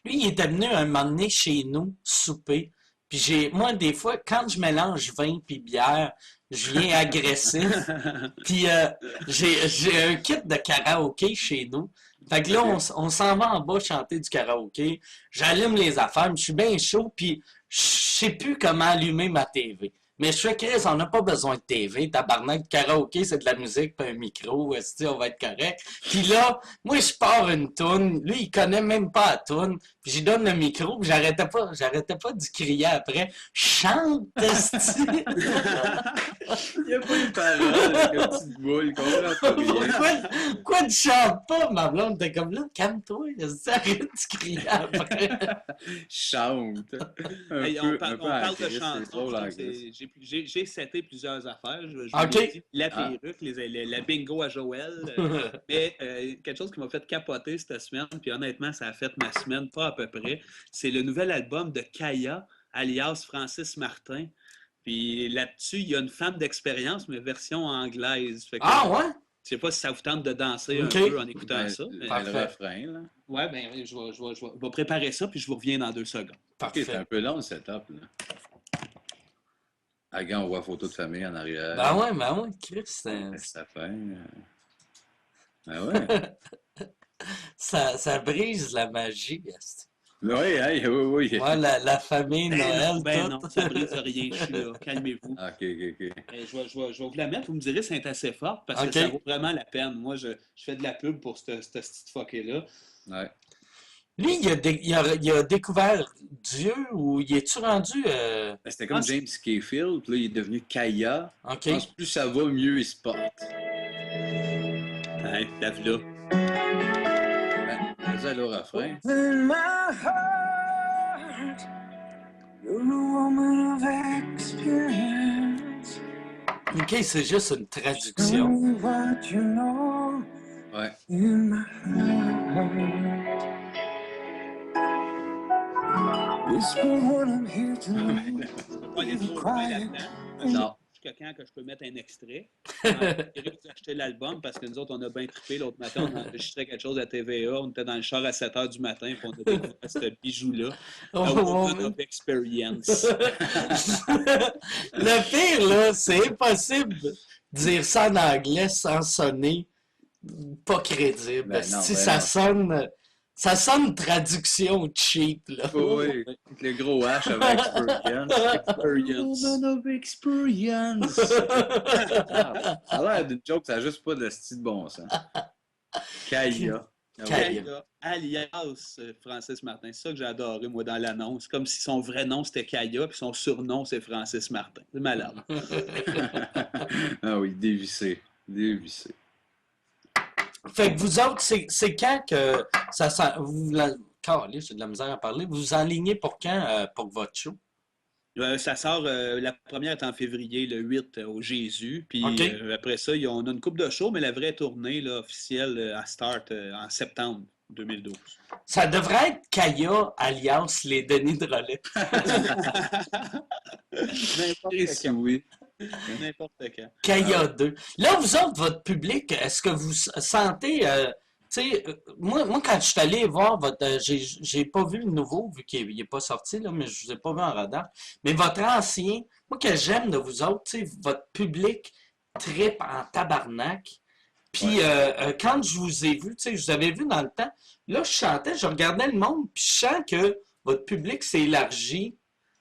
Lui, il était venu un moment donné chez nous souper. Puis moi, des fois, quand je mélange vin puis bière, je viens agressif. Puis j'ai un kit de karaoké chez nous. Fait que là, on s'en va en bas chanter du karaoké. J'allume les affaires, je suis bien chaud, puis je sais plus comment allumer ma TV. Mais je fais, Chris, on n'a pas besoin de TV. Tabarnak, karaoké, c'est de la musique, pas un micro. On va être correct. Puis là, moi, je pars une toune. Lui, il connaît même pas la toune. Puis j'y donne le micro, puis j'arrêtais pas d'y crier après. Chante, esti! Il n'y a pas une parole avec une petite boule, Pourquoi tu chantes pas, ma blonde? T'es comme là, calme-toi, arrête de crier après. Chante. On parle de chansons. J'ai seté plusieurs affaires. Je vous l'ai dit, la perruque, la bingo à Joël. Mais quelque chose qui m'a fait capoter cette semaine, puis honnêtement, ça a fait ma semaine, pas à peu près, c'est le nouvel album de Kaya, alias Francis Martin. Puis là-dessus, il y a une femme d'expérience, mais version anglaise. Fait que, ouais? Je sais pas si ça vous tente de danser un peu en écoutant ça. Le refrain, là. Ouais, ben je vais préparer ça, puis je vous reviens dans 2 secondes. Parfait. C'est un peu long, le setup, là. On voit photo de famille en arrière. Ben ouais, Chris. Ça fait. Ben ouais. ça brise la magie. Oui. Ouais, la famille, Noël, tout. Non, ça brise rien, je suis là. Calmez-vous. OK. Je vais vous la mettre, vous me direz si c'est assez fort, parce que ça vaut vraiment la peine. Moi, je fais de la pub pour cette petite fucké-là. Ouais. Lui, il a découvert Dieu ou il est-tu rendu... C'était comme James Cafield, puis là, il est devenu Kaya. OK. Je pense que plus ça va, mieux il se porte. Ouais, lave-là. Vas-y, le refrain. OK, c'est juste une traduction. Ouais. Non. Quand je peux mettre un extrait. J'ai acheté l'album parce que nous autres, on a bien trippé l'autre matin. On a enregistré quelque chose à TVA. On était dans le char à 7 h du matin et on a découvert ce bijou-là. A Woman of Experience. Le pire, là, c'est impossible de dire ça en anglais sans sonner pas crédible. Ça sonne traduction cheap, là. Oui, avec le gros H avec Experience. Woman of Experience. Ça a l'air d'une joke, ça n'a juste pas de style bon sens. Kaya. Kaya. Kaya, alias Francis Martin. C'est ça que j'ai adoré, moi, dans l'annonce. Comme si son vrai nom, c'était Kaya, puis son surnom, c'est Francis Martin. C'est malade. Ah oui, dévissé. Dévissé. Fait que vous autres, c'est quand que ça sent. Calé, j'ai de la misère à parler. Vous vous enlignez pour quand pour votre show? Ça sort, la première est en février, le 8 au Jésus. Puis OK. après ça, on a une coupe de shows, mais la vraie tournée là, officielle, elle start en septembre 2012. Ça devrait être Kaya alias les Denis de relais. N'importe quand. Oui. N'importe quand. Kaya 2. Là, vous autres, votre public, est-ce que vous sentez. Tu sais, moi, quand je suis allé voir votre. J'ai pas vu le nouveau, vu qu'il n'est pas sorti, là, mais je vous ai pas vu en radar. Mais votre ancien, moi, que j'aime de vous autres, tu sais, votre public trippe en tabarnak. Puis quand je vous ai vu, tu sais, je vous avais vu dans le temps, là, je chantais, je regardais le monde, puis je sens que votre public s'est élargi.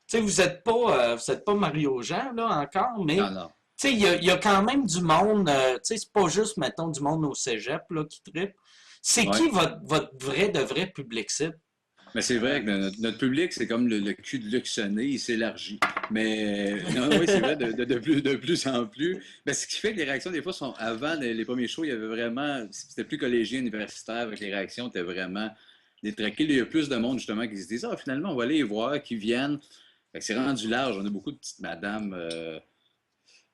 Tu sais, vous êtes pas Mario Jean, là, encore, mais Non, non. tu sais, il y a quand même du monde, tu sais, c'est pas juste, mettons, du monde au cégep, là, qui trippe. C'est Ouais. qui votre vrai public cible? Mais c'est vrai que notre public, c'est comme le cul de Luxonné, il s'élargit. Mais non, oui, c'est vrai, de plus en plus. Mais ce qui fait que les réactions, des fois, sont avant les premiers shows, il y avait vraiment. C'était plus collégien, universitaire, avec les réactions étaient vraiment détraquées. Il y a plus de monde, justement, qui se disent: ah, finalement, on va aller les voir, qui viennent. Fait que c'est rendu large. On a beaucoup de petites madames.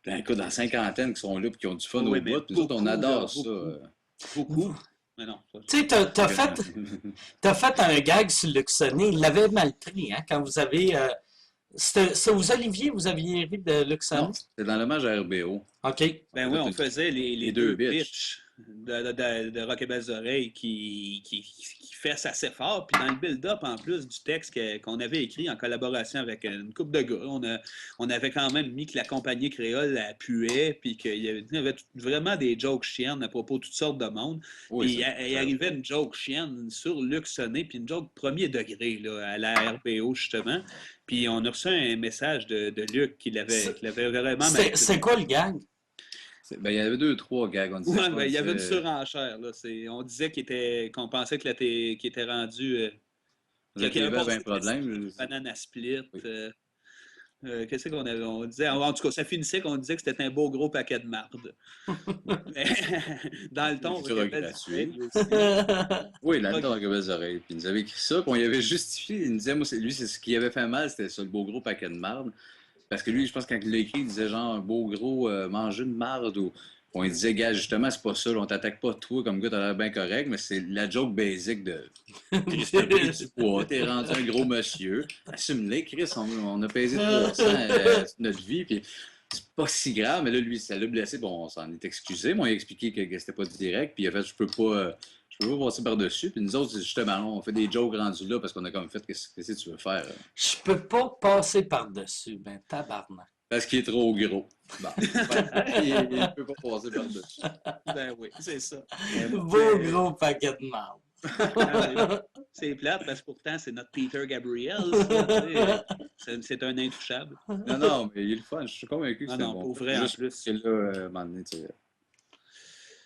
Dans la cinquantaine qui sont là et qui ont du fun Oui, au mais bout. Puis nous autres, on beaucoup, adore là, ça. Beaucoup. Mais non. Tu sais, t'as fait un gag sur Luxonné. Il l'avait mal pris, hein, quand vous avez. C'était aux Olivier, vous aviez ri de Luxonné? Non, c'est dans l'hommage à RBO. OK. Ben oui, on faisait les deux bitches. bitches de Rock et Belles Oreilles qui fessent assez fort. Puis dans le build-up, en plus du texte qu'on avait écrit en collaboration avec une couple de gars, on avait quand même mis que la compagnie créole la puait, puis qu'il y avait vraiment des jokes chiennes à propos de toutes sortes de monde. Oui, Puis il arrivait une joke chienne sur Luc Sonné, puis une joke premier degré là, à la RBO, justement. Puis on a reçu un message de Luc qui l'avait vraiment mal. C'est quoi le gag? Ben, il y avait 2-3 gags. On disait, Ouais, ben, il y avait une surenchère. Là. On disait qu'on pensait qu'il était rendu. Vous qu'il y avait un problème. Banana split. Oui. Qu'est-ce qu'on avait? On disait, en tout cas, ça finissait qu'on disait que c'était un beau gros paquet de marde. Mais, dans le ton, gratuit. Oui, dans le ton, avec les oreilles. Puis il nous avait écrit ça, puis on y avait justifié. Il nous disait, moi, lui, c'est ce qui avait fait mal, c'était ça, le beau gros paquet de marde. Parce que lui, je pense que quand il l'a écrit, il disait genre un beau gros manger de marde. Ou on lui disait, gars, justement, c'est pas ça, on t'attaque pas toi comme gars, t'as l'air bien correct, mais c'est la joke basique de Chris, t'as pris du poids, t'es rendu un gros monsieur. Assume-les, Chris, on a pesé 300 notre vie, puis c'est pas si grave, mais là, lui, ça l'a blessé, bon, on s'en est excusé, mais on lui a expliqué que c'était pas direct, puis il a fait, je peux pas passer par-dessus. Puis nous autres, justement, on fait des jokes rendus là parce qu'on a comme fait, qu'est-ce que tu veux faire? Je peux pas passer par-dessus. Ben, tabarnak. Parce qu'il est trop gros. Bon. Il ne peut pas passer par-dessus. Ben oui, c'est ça. Beau gros paquet de marde. C'est plate parce que pourtant, c'est notre Peter Gabriel. C'est un intouchable. Non, mais il est le fun. Je suis convaincu que c'est bon. Pour vrai, juste en plus. Que là, à un moment donné,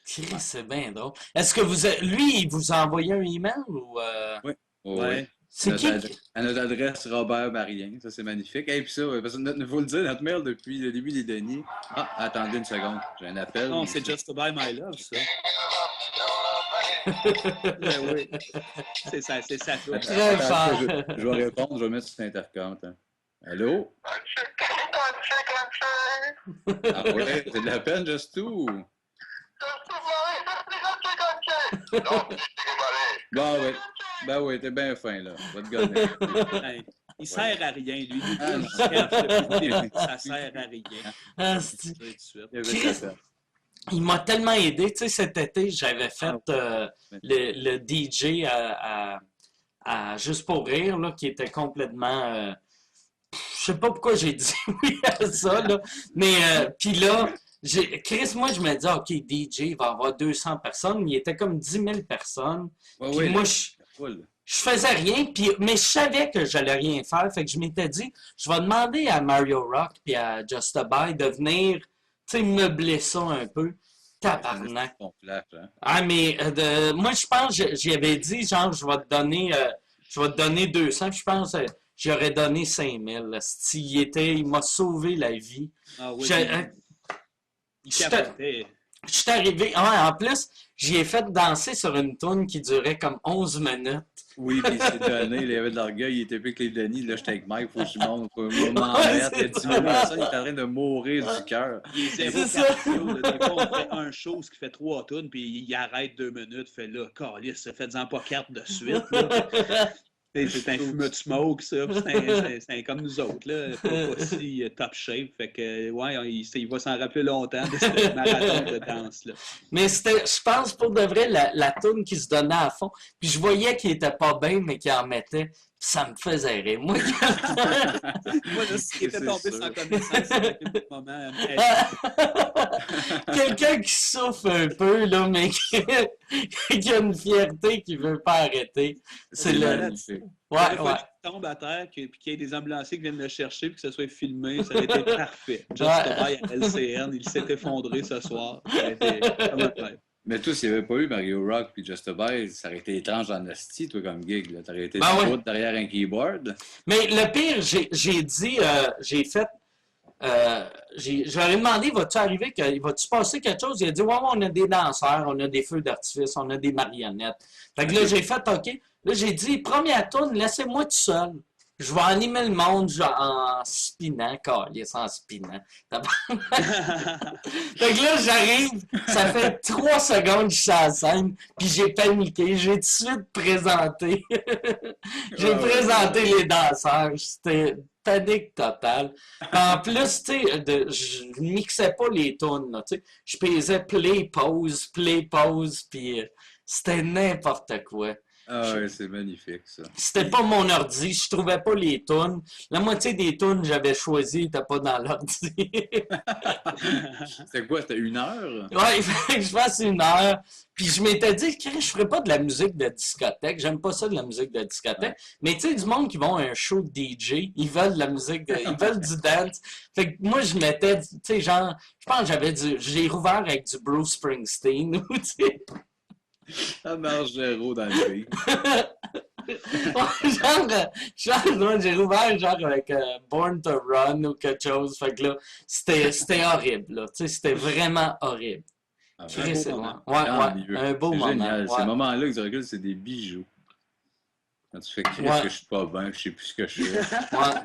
C'est bien drôle. Est-ce que lui, il vous a envoyé un email ou. Oui. Ouais. C'est qui? À notre adresse Robert Marien. Ça, c'est magnifique. Et puis ça, parce que il faut le dire, notre mail depuis le début des Denis. Ah, attendez une seconde. J'ai un appel. Non, c'est Just to Buy My Love, ça. Oui. C'est ça. Très fort. Je vais répondre, je vais mettre sur l'intercom. Allô? Ah ouais, c'est de la peine, juste tout. Ben oui, t'es bien fin, là. Va te gonner. Il sert à rien, lui. Ça sert à rien. Ah, il m'a tellement aidé. Tu sais, cet été, j'avais fait le DJ à Juste pour rire, là, qui était complètement... je sais pas pourquoi j'ai dit oui à ça, là. Mais, puis là... Chris, moi, je me dis, OK, DJ, il va avoir 200 personnes. Il était comme 10 000 personnes. Puis moi, je faisais rien, mais je savais que j'allais rien faire. Fait que je m'étais dit, je vais demander à Mario Rock et à Just a Buy de venir, tu sais, meubler ça un peu. Tabarnak. Ton flash, hein? Ah, mais moi, je pense, j'y avais dit, genre, je vais te donner 200, puis je pense, j'aurais donné 5000. Il m'a sauvé la vie. Ah oui, il J'étais capotait. j'étais arrivé, en plus, j'y ai fait danser sur une tourne qui durait comme 11 minutes. Oui, puis il s'est donné, il avait de l'orgueil, il était plus que les Denis. Là, j'étais avec Mike, faut que je monte, faut m'en mettre. Il a 10 minutes, ça, il est en train de mourir du cœur. Il est zéro C'est ça. cardio. Là. Des fois, on fait un show qui fait 3 tonnes, puis il arrête 2 minutes, fait là, calice, faites-en pas 4 de suite. Là. C'est un fumeur de smoke, ça. C'est comme nous autres, là. Pas si top shape. Fait que, ouais, il va s'en rappeler longtemps de ce marathon de danse-là. Mais c'était, je pense, pour de vrai, la toune qui se donnait à fond. Puis je voyais qu'il était pas bien, mais qu'il en mettait. Puis ça me faisait rire. Moi, Moi, là, s'il était tombé sans connaissance, c'était un moment. quelqu'un qui souffre un peu, là, mais qui a une fierté qui veut pas arrêter. C'est le. magnifique. Ouais, Il ouais. qu'il tombe à terre, puis qu'il y ait des ambulanciers qui viennent le chercher, puis que ça soit filmé, ça aurait été parfait. Just Tobias à LCN, il s'est effondré ce soir. Ça aurait été comme un rêve. Mais toi, s'il n'y avait pas eu Mario Rock puis Just a Bite, ça aurait été étrange en esti, toi, comme gig. Tu aurais été Ben ouais. derrière un keyboard. Mais le pire, j'ai dit, j'ai fait. Je leur ai demandé, vas-tu arriver, va-tu passer quelque chose? Il a dit, ouais, on a des danseurs, on a des feux d'artifice, on a des marionnettes. Fait que là, j'ai fait, OK. Là, j'ai dit, première tourne, laissez-moi tout seul. Je vais animer le monde en spinant, câlisse, en spinant. Fait que là, j'arrive, ça fait 3 secondes que je suis à la scène, puis j'ai paniqué, j'ai tout de suite présenté. J'ai présenté les danseurs, c'était panique totale. En plus, tu sais, je mixais pas les tunes, tu sais. Je pesais play, pause, puis c'était n'importe quoi. Ah ouais, c'est magnifique, ça. C'était pas mon ordi, je trouvais pas les tunes. La moitié des tunes que j'avais choisies n'étaient pas dans l'ordi. C'était quoi? C'était 1 heure? Ouais, il fallait que je fasse 1 heure. Puis je m'étais dit, je ferais pas de la musique de discothèque. J'aime pas ça de la musique de discothèque. Ouais. Mais tu sais, du monde qui vont à un show de DJ, ils veulent de la musique, ils veulent du dance. Fait que moi, je mettais, tu sais, genre, je pense que j'ai rouvert avec du Bruce Springsteen, tu sais. Ça marche zéro dans le pays. Genre, j'ai rouvert genre avec Born to Run ou quelque chose. Fait que là, c'était horrible, là. Tu sais, c'était vraiment horrible. Ah, un beau moment. Ouais, un beau moment. Génial. Ouais. Ces moments-là que tu recules, c'est des bijoux. Quand tu fais qu'est-ce que je suis pas bien, je sais plus ce que je fais. Ouais.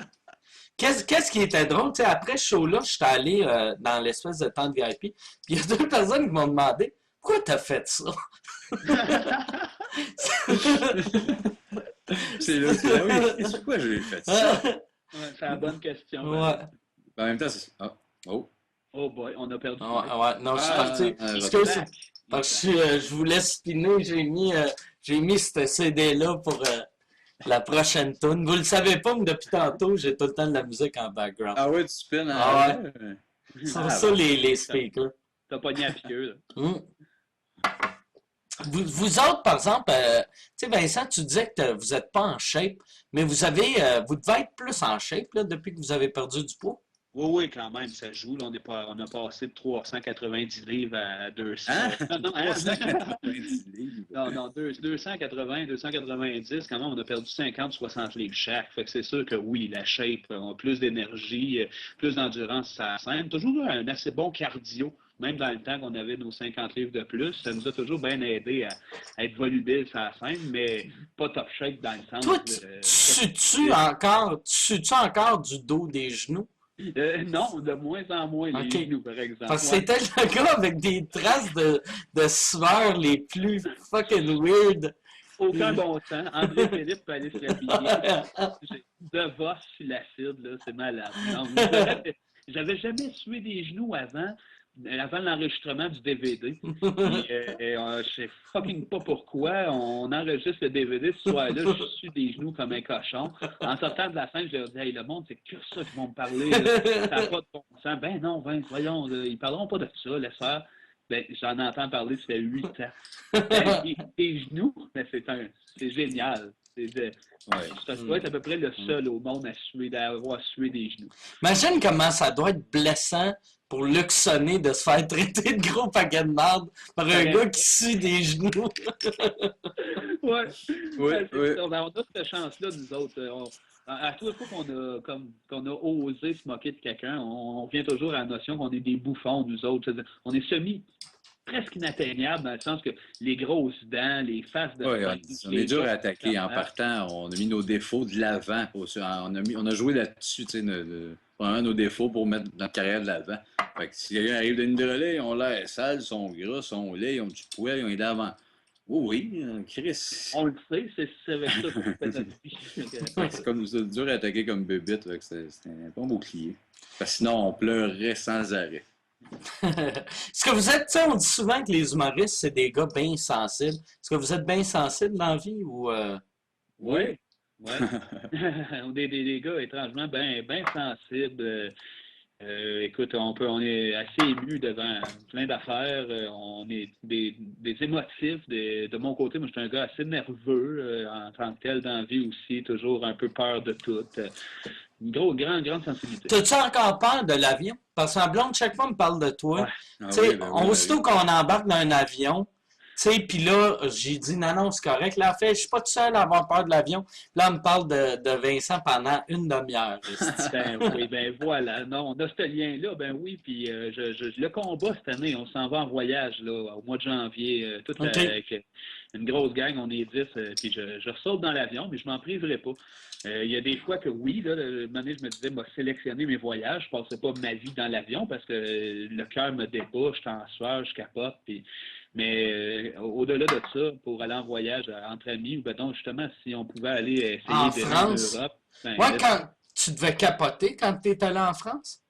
Qu'est-ce qui était drôle, tu sais, après ce show-là, j'étais allé dans l'espèce de tente VIP, puis il y a 2 personnes qui m'ont demandé « Pourquoi t'as fait ça? » C'est là, oui, c'est quoi j'ai fait ça? Ouais, c'est la bonne question. Ouais. En même temps, c'est... Oh. Oh boy, on a perdu. Ouais, non, je suis parti. Parce que je voulais spinner, j'ai mis ce CD-là pour la prochaine tune. Vous le savez pas, mais depuis tantôt, j'ai tout le temps de la musique en background. Ah ouais, tu spins ouais. C'est ça les speakers. T'as pogné à piqueux, là. Vous autres, par exemple, tu sais, Vincent, tu disais que vous n'êtes pas en shape, mais vous devez être plus en shape là, depuis que vous avez perdu du poids. Oui, quand même, ça joue. Là, on a passé de 390 livres à 200. Hein? Non, 390 livres. Non, 280, 290, quand même, on a perdu 50, 60 livres chaque. Fait que c'est sûr que oui, la shape, on a plus d'énergie, plus d'endurance sur la scène. Toujours un assez bon cardio. Même dans le temps qu'on avait nos 50 livres de plus, ça nous a toujours bien aidé à être volubile sur la scène, mais pas top shape dans le sens. Toi, tu sues-tu encore du dos des genoux? Non, de moins en moins les genoux, par exemple. Parce que c'était le gars avec des traces de sueur les plus fucking weird. Aucun bon sens. André Philippe peut aller se l'habiller. J'ai de voss sur l'acide, là, c'est malade. Non, j'avais jamais sué des genoux avant l'enregistrement du DVD. Je sais fucking pas pourquoi. On enregistre le DVD ce soir-là, je suis des genoux comme un cochon. En sortant de la scène, je leur dis, hey, le monde, c'est que ça qu'ils vont me parler. Ça n'a pas de bon sens. Ben non, voyons, ils parleront pas de ça, laisse faire. Ben, j'en entends parler, ça fait 8 ans. Les genoux, ben, c'est génial. Ça doit être à peu près le seul au monde à avoir sué des genoux. Imagine comment ça doit être blessant pour Luc Sonnet de se faire traiter de gros paquet de merde par un gars qui sue des genoux. Ouais. Ouais. On a cette chance-là, nous autres. À tous les fois qu'on a osé se moquer de quelqu'un, on vient toujours à la notion qu'on est des bouffons, nous autres. On est presque inatteignable dans le sens que les grosses dents, les faces de... Oui, on est dur à attaquer. En partant, on a mis nos défauts de l'avant. On a joué là-dessus, tu sais, vraiment nos défauts pour mettre notre carrière de l'avant. Fait que si quelqu'un arrive de ligne de relais, ils ont l'air sales, ils sont gras, ils sont laids, ils ont du poil, ils ont les dents avant. Oui, Chris. On le sait, c'est avec ça qu'on fait notre vie. C'est comme ça, dur à attaquer comme bébite. C'est un bon bouclier. Parce que sinon, on pleurait sans arrêt. Est-ce que vous êtes, tu sais, on dit souvent que les humoristes, c'est des gars bien sensibles. Est-ce que vous êtes bien sensibles dans la vie ou... Oui. On est des gars étrangement bien sensibles. Écoute, on est assez ému devant plein d'affaires. On est des émotifs. De mon côté, moi, je suis un gars assez nerveux en tant que tel dans la vie aussi. Toujours un peu peur de tout. Une grande sensibilité. T'as-tu encore peur de l'avion? Parce que ma blonde, chaque fois, me parle de toi. Ouais. Tu sais, aussitôt qu'on embarque dans un avion, tu sais, puis là, j'ai dit, non, c'est correct. Là, elle fait, je suis pas tout seul à avoir peur de l'avion. Là, elle me parle de Vincent pendant une demi-heure. Ben voilà. Non, on a ce lien-là, ben oui. Puis le combat cette année, on s'en va en voyage là, au mois de janvier. Avec une grosse gang, on est 10. Puis je saute dans l'avion, mais je m'en priverai pas. Il y a des fois que oui, là, une année, je me disais, moi, sélectionner mes voyages. Je ne passais pas ma vie dans l'avion parce que le cœur me débat, je suis en sueur, je capote. Mais au-delà de ça, pour aller en voyage entre amis, ou ben justement, si on pouvait aller essayer en d'aller France. en Europe. Quand tu devais capoter quand tu es allé en France?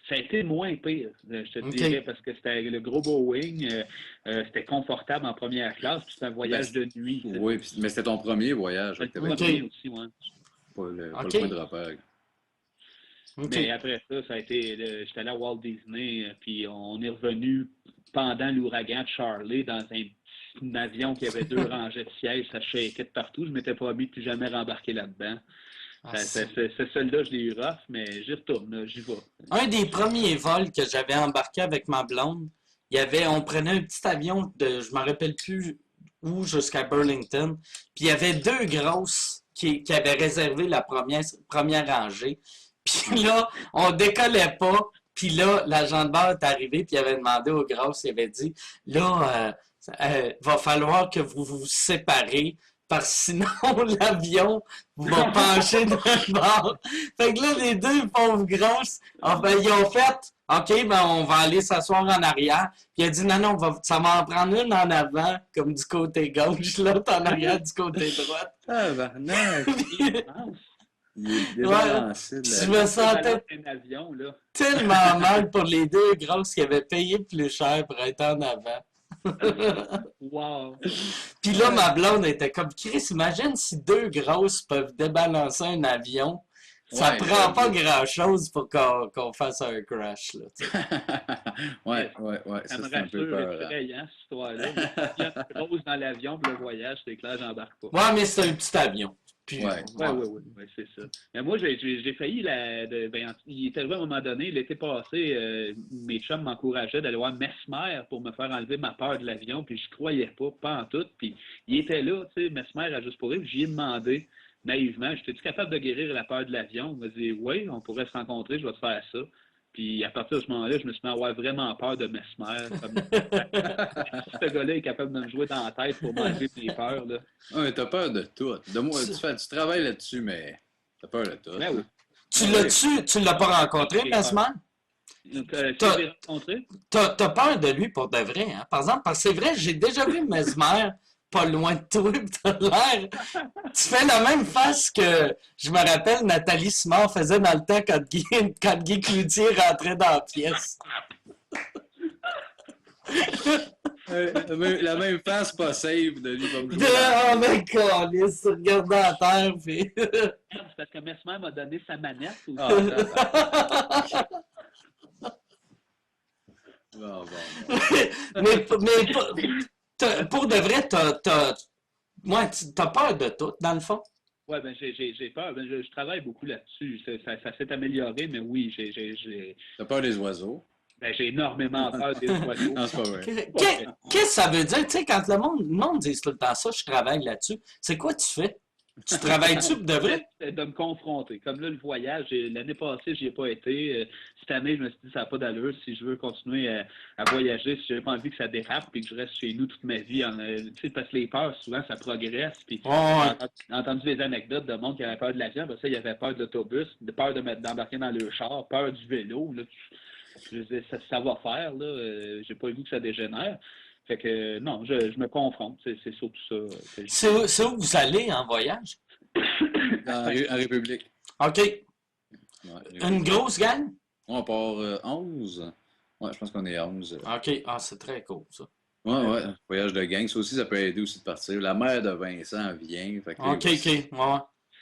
Ça a été moins pire, je te dirais, parce que c'était le gros Boeing, c'était confortable en première classe, puis c'était un voyage de nuit. Oui, mais c'était ton premier voyage. C'était mon premier aussi, oui. Pas le point de repère. Mais après ça a été... J'étais allé à Walt Disney, puis on est revenu pendant l'ouragan de Charley dans un avion qui avait 2 rangées de sièges, ça shakeait de partout. Je ne m'étais pas mis de plus jamais rembarquer là-dedans. Celui-là, je l'ai eu rough, mais j'y retourne, j'y vais. Un des premiers vols que j'avais embarqué avec ma blonde, on prenait un petit avion de, je ne me rappelle plus où, jusqu'à Burlington, puis il y avait 2 grosses qui avaient réservé la première rangée. Puis là, on décollait pas, puis là, l'agent de bord est arrivé, puis il avait demandé aux grosses, il avait dit, là, va falloir que vous vous séparez, parce que sinon, l'avion va pencher dans le bord. Fait que là, les 2 pauvres grosses, ils ont fait, OK, ben on va aller s'asseoir en arrière. Puis il a dit, non, ça va en prendre une en avant, comme du côté gauche, l'autre en arrière du côté droit. Ah, ben non! Je me sentais tellement mal pour les 2 grosses qui avaient payé plus cher pour être en avant. Wow! Puis là, ma blonde était comme, Chris, imagine si 2 grosses peuvent débalancer un avion. Ça prend pas grand-chose pour qu'on fasse un crash. Ouais. Ça me c'est un peu peur. effrayant, cette histoire-là. Il y a une grosse dans l'avion pour le voyage, c'est clair, j'embarque pas. Ouais, mais c'est un petit avion. Puis, ouais, c'est ça. Mais moi, j'ai failli, il est arrivé à un moment donné, l'été passé, mes chums m'encourageaient d'aller voir Mesmer pour me faire enlever ma peur de l'avion, puis je croyais pas en tout. Puis il était là, tu sais, Mesmer à Juste pour rire, puis j'y ai demandé naïvement, j'étais-tu capable de guérir la peur de l'avion? Il m'a dit, oui, on pourrait se rencontrer, je vais te faire ça. Puis à partir de ce moment-là, je me suis mis à avoir vraiment peur de Mesmer. Ce gars-là est capable de me jouer dans la tête pour m'enlever mes peurs. Là. Ouais, mais t'as peur de tout. Tu travailles là-dessus, mais t'as peur de tout. Ben oui. Tu l'as pas rencontré, Mesmer? T'as peur de lui pour de vrai, hein? Par exemple, parce que c'est vrai, j'ai déjà vu Mesmer pas loin de toi, pis t'as l'air... Tu fais la même face que, je me rappelle, Nathalie Simard faisait dans le temps quand Guy Cloutier rentrait dans la pièce. La même face pas safe de lui comme jouer. Oh my God, il se regardait à terre, puis... C'est parce que Mesmer m'a donné sa manette aussi. Bon. mais pour de vrai, t'as peur de tout, dans le fond. Ouais, ben j'ai peur. Ben, je travaille beaucoup là-dessus. Ça s'est amélioré, mais oui, T'as peur des oiseaux? j'ai énormément peur des oiseaux. Non, c'est pas vrai. Qu'est-ce que ça veut dire? Tu sais, quand le monde dit tout le temps ça, je travaille là-dessus. C'est quoi tu fais? Tu travailles-tu pour de vrai? De me confronter. Comme là, le voyage, l'année passée, j'y ai pas été. Cette année, je me suis dit, ça n'a pas d'allure. Si je veux continuer à voyager, si j'ai pas envie que ça dérape et que je reste chez nous toute ma vie, tu sais, parce que les peurs, souvent, ça progresse. Puis, j'ai entendu des anecdotes de monde qui avait peur de l'avion. Ben, ça, il avait peur de l'autobus, peur d'embarquer dans le char, peur du vélo. Là. Ça va faire. Là. J'ai pas vu que ça dégénère. Fait que non, je me confronte. C'est surtout ça. C'est où vous allez en voyage? En République. OK. Ouais, Une grosse gang? On part 11. Ouais, je pense qu'on est 11. OK. Ah, c'est très cool, ça. Ouais. Voyage de gang. Ça aussi, ça peut aider aussi de partir. La mère de Vincent vient. Fait que, OK. Ouais.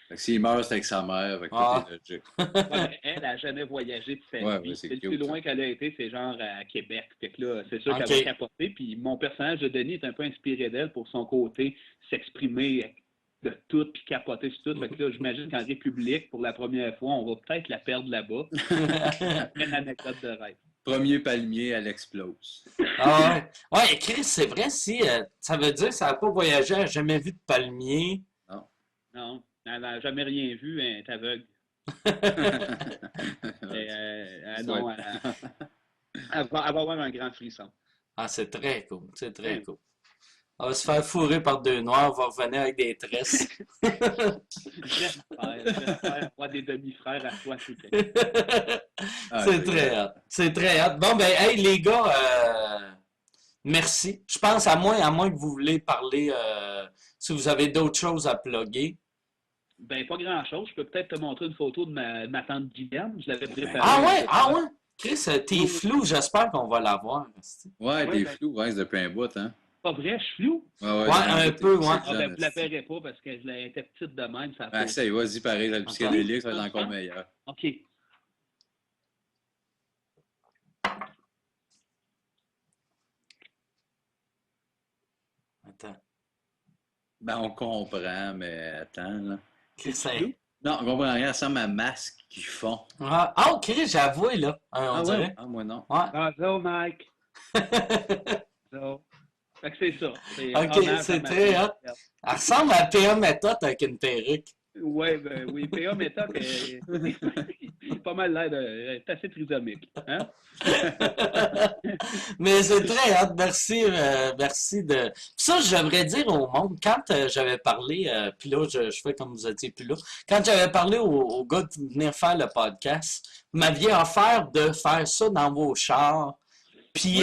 Fait que s'il meurt, c'est avec sa mère. Fait que tout est logique. Ouais, elle n'a jamais voyagé de sa Ouais, vie. c'est Le cute, plus loin qu'elle a été, c'est genre à Québec. Fait que là, c'est sûr qu'elle va capoter. Puis mon personnage de Denis est un peu inspiré d'elle pour son côté s'exprimer de tout puis capoter sur tout. Fait que là, j'imagine qu'en République, pour la première fois, on va peut-être la perdre là-bas. Une anecdote de rêve. Premier palmier, elle explose. Ah ouais. Ouais, Chris, c'est vrai, si ça veut dire que ça n'a pas voyagé, elle n'a jamais vu de palmier. Non. Elle n'a jamais rien vu, elle est aveugle. Non, elle va avoir un grand frisson. Ah, c'est très cool. C'est très cool. On va se faire fourrer par deux noirs, on va revenir avec des tresses. J'espère avoir des demi-frères à toi, c'est très hot. C'est très hot. Bon, ben, hey, les gars, merci. Je pense, à moins que vous voulez parler, si vous avez d'autres choses à plugger. Ben, pas grand-chose. Je peux peut-être te montrer une photo de ma tante Guyliane. Je l'avais préparée. Ah ouais? Chris, t'es flou, j'espère qu'on va l'avoir. Ouais, t'es flou, ouais, c'est depuis un bout, hein. Pas vrai, je suis flou? Ouais, un peu, ouais. Ben, vous la verrez pas parce qu'elle était petite de même. Ça essaye, vas-y, pareil, le psychédélique, ça va être encore meilleur. OK. Attends. Ben, on comprend, mais attends, là. Chris, non, on comprend rien, ça ressemble à masque qu'ils font. Ah, Chris, j'avoue, là. On dirait. Ouais? Ah, moi, non. Ouais. Bonjour, Mike. So. Fait que c'est ça. OK, c'est très hot. Elle ressemble à P.A. Méthode avec une perruque. Oui, P.A. Méthode est pas mal l'air est assez trisomique. Hein? Mais c'est très hot. Merci de... Ça, j'aimerais dire au monde, quand j'avais parlé, puis là, je fais comme vous étiez plus là, quand j'avais parlé au gars de venir faire le podcast, vous m'aviez offert de faire ça dans vos chars, puis...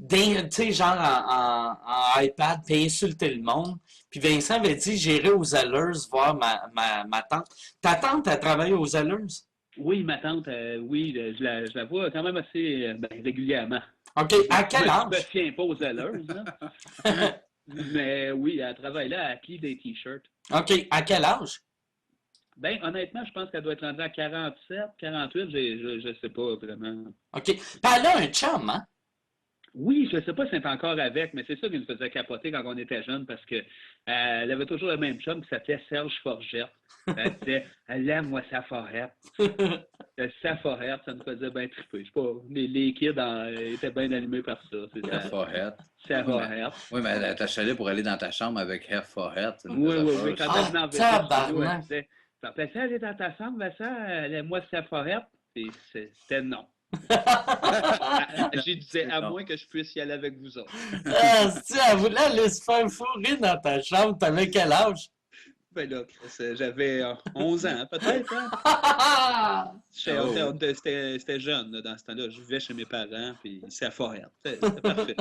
tu sais, genre en iPad, puis insulter le monde. Puis Vincent avait dit, j'irai aux Zellers voir ma tante. Ta tante, elle travaille aux Zellers? Oui, ma tante, oui, je la vois quand même assez régulièrement. OK, à quel âge? Je me tiens pas aux Zellers, hein? Mais oui, elle travaille là, elle plie des T-shirts. OK, à quel âge? Ben, honnêtement, je pense qu'elle doit être rendue à 47, 48, je sais pas vraiment. OK. Puis elle a un chum, hein? Oui, je ne sais pas si elle est encore avec, mais c'est ça qui nous faisait capoter quand on était jeunes parce que elle avait toujours le même chum qui s'appelait Serge Forgette. Elle disait elle aime moi sa forette. Sa forette, ça nous faisait bien triper. Je sais pas, les kids étaient bien animés par ça. Sa forette. Sa forette. Oui, mais elle t'achalait pour aller dans ta chambre avec Her Forette. Oui. Quand elle venait en vélo, tabarnak! elle disait ça fait ça aller dans ta chambre, ben ça, elle aime moi sa forette. Et c'était non. J'ai dit à moins que je puisse y aller avec vous autres. Elle voulait aller se faire fourrer dans ta chambre. T'avais quel âge? Ben là, j'avais 11 ans, peut-être. Hein? C'était jeune là, dans ce temps-là. Je vivais chez mes parents, puis c'est à Forêt. C'était parfait.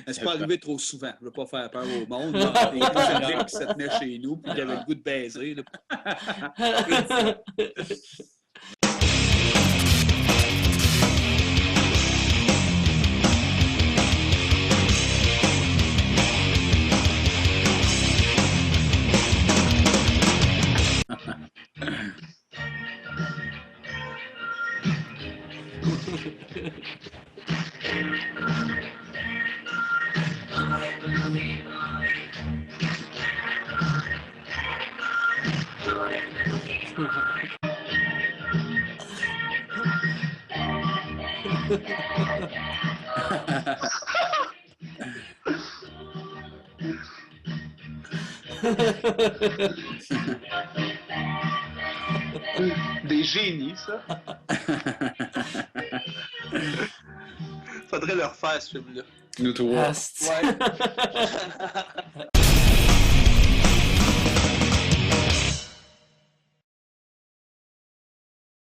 C'est pas arrivé trop souvent. Je veux pas faire peur au monde. Il y a des gens qui se tenaient chez nous, puis qui avaient le goût de baiser. Des génies, ça. Faudrait leur faire ce film-là. Nous trois. Asti. Ouais.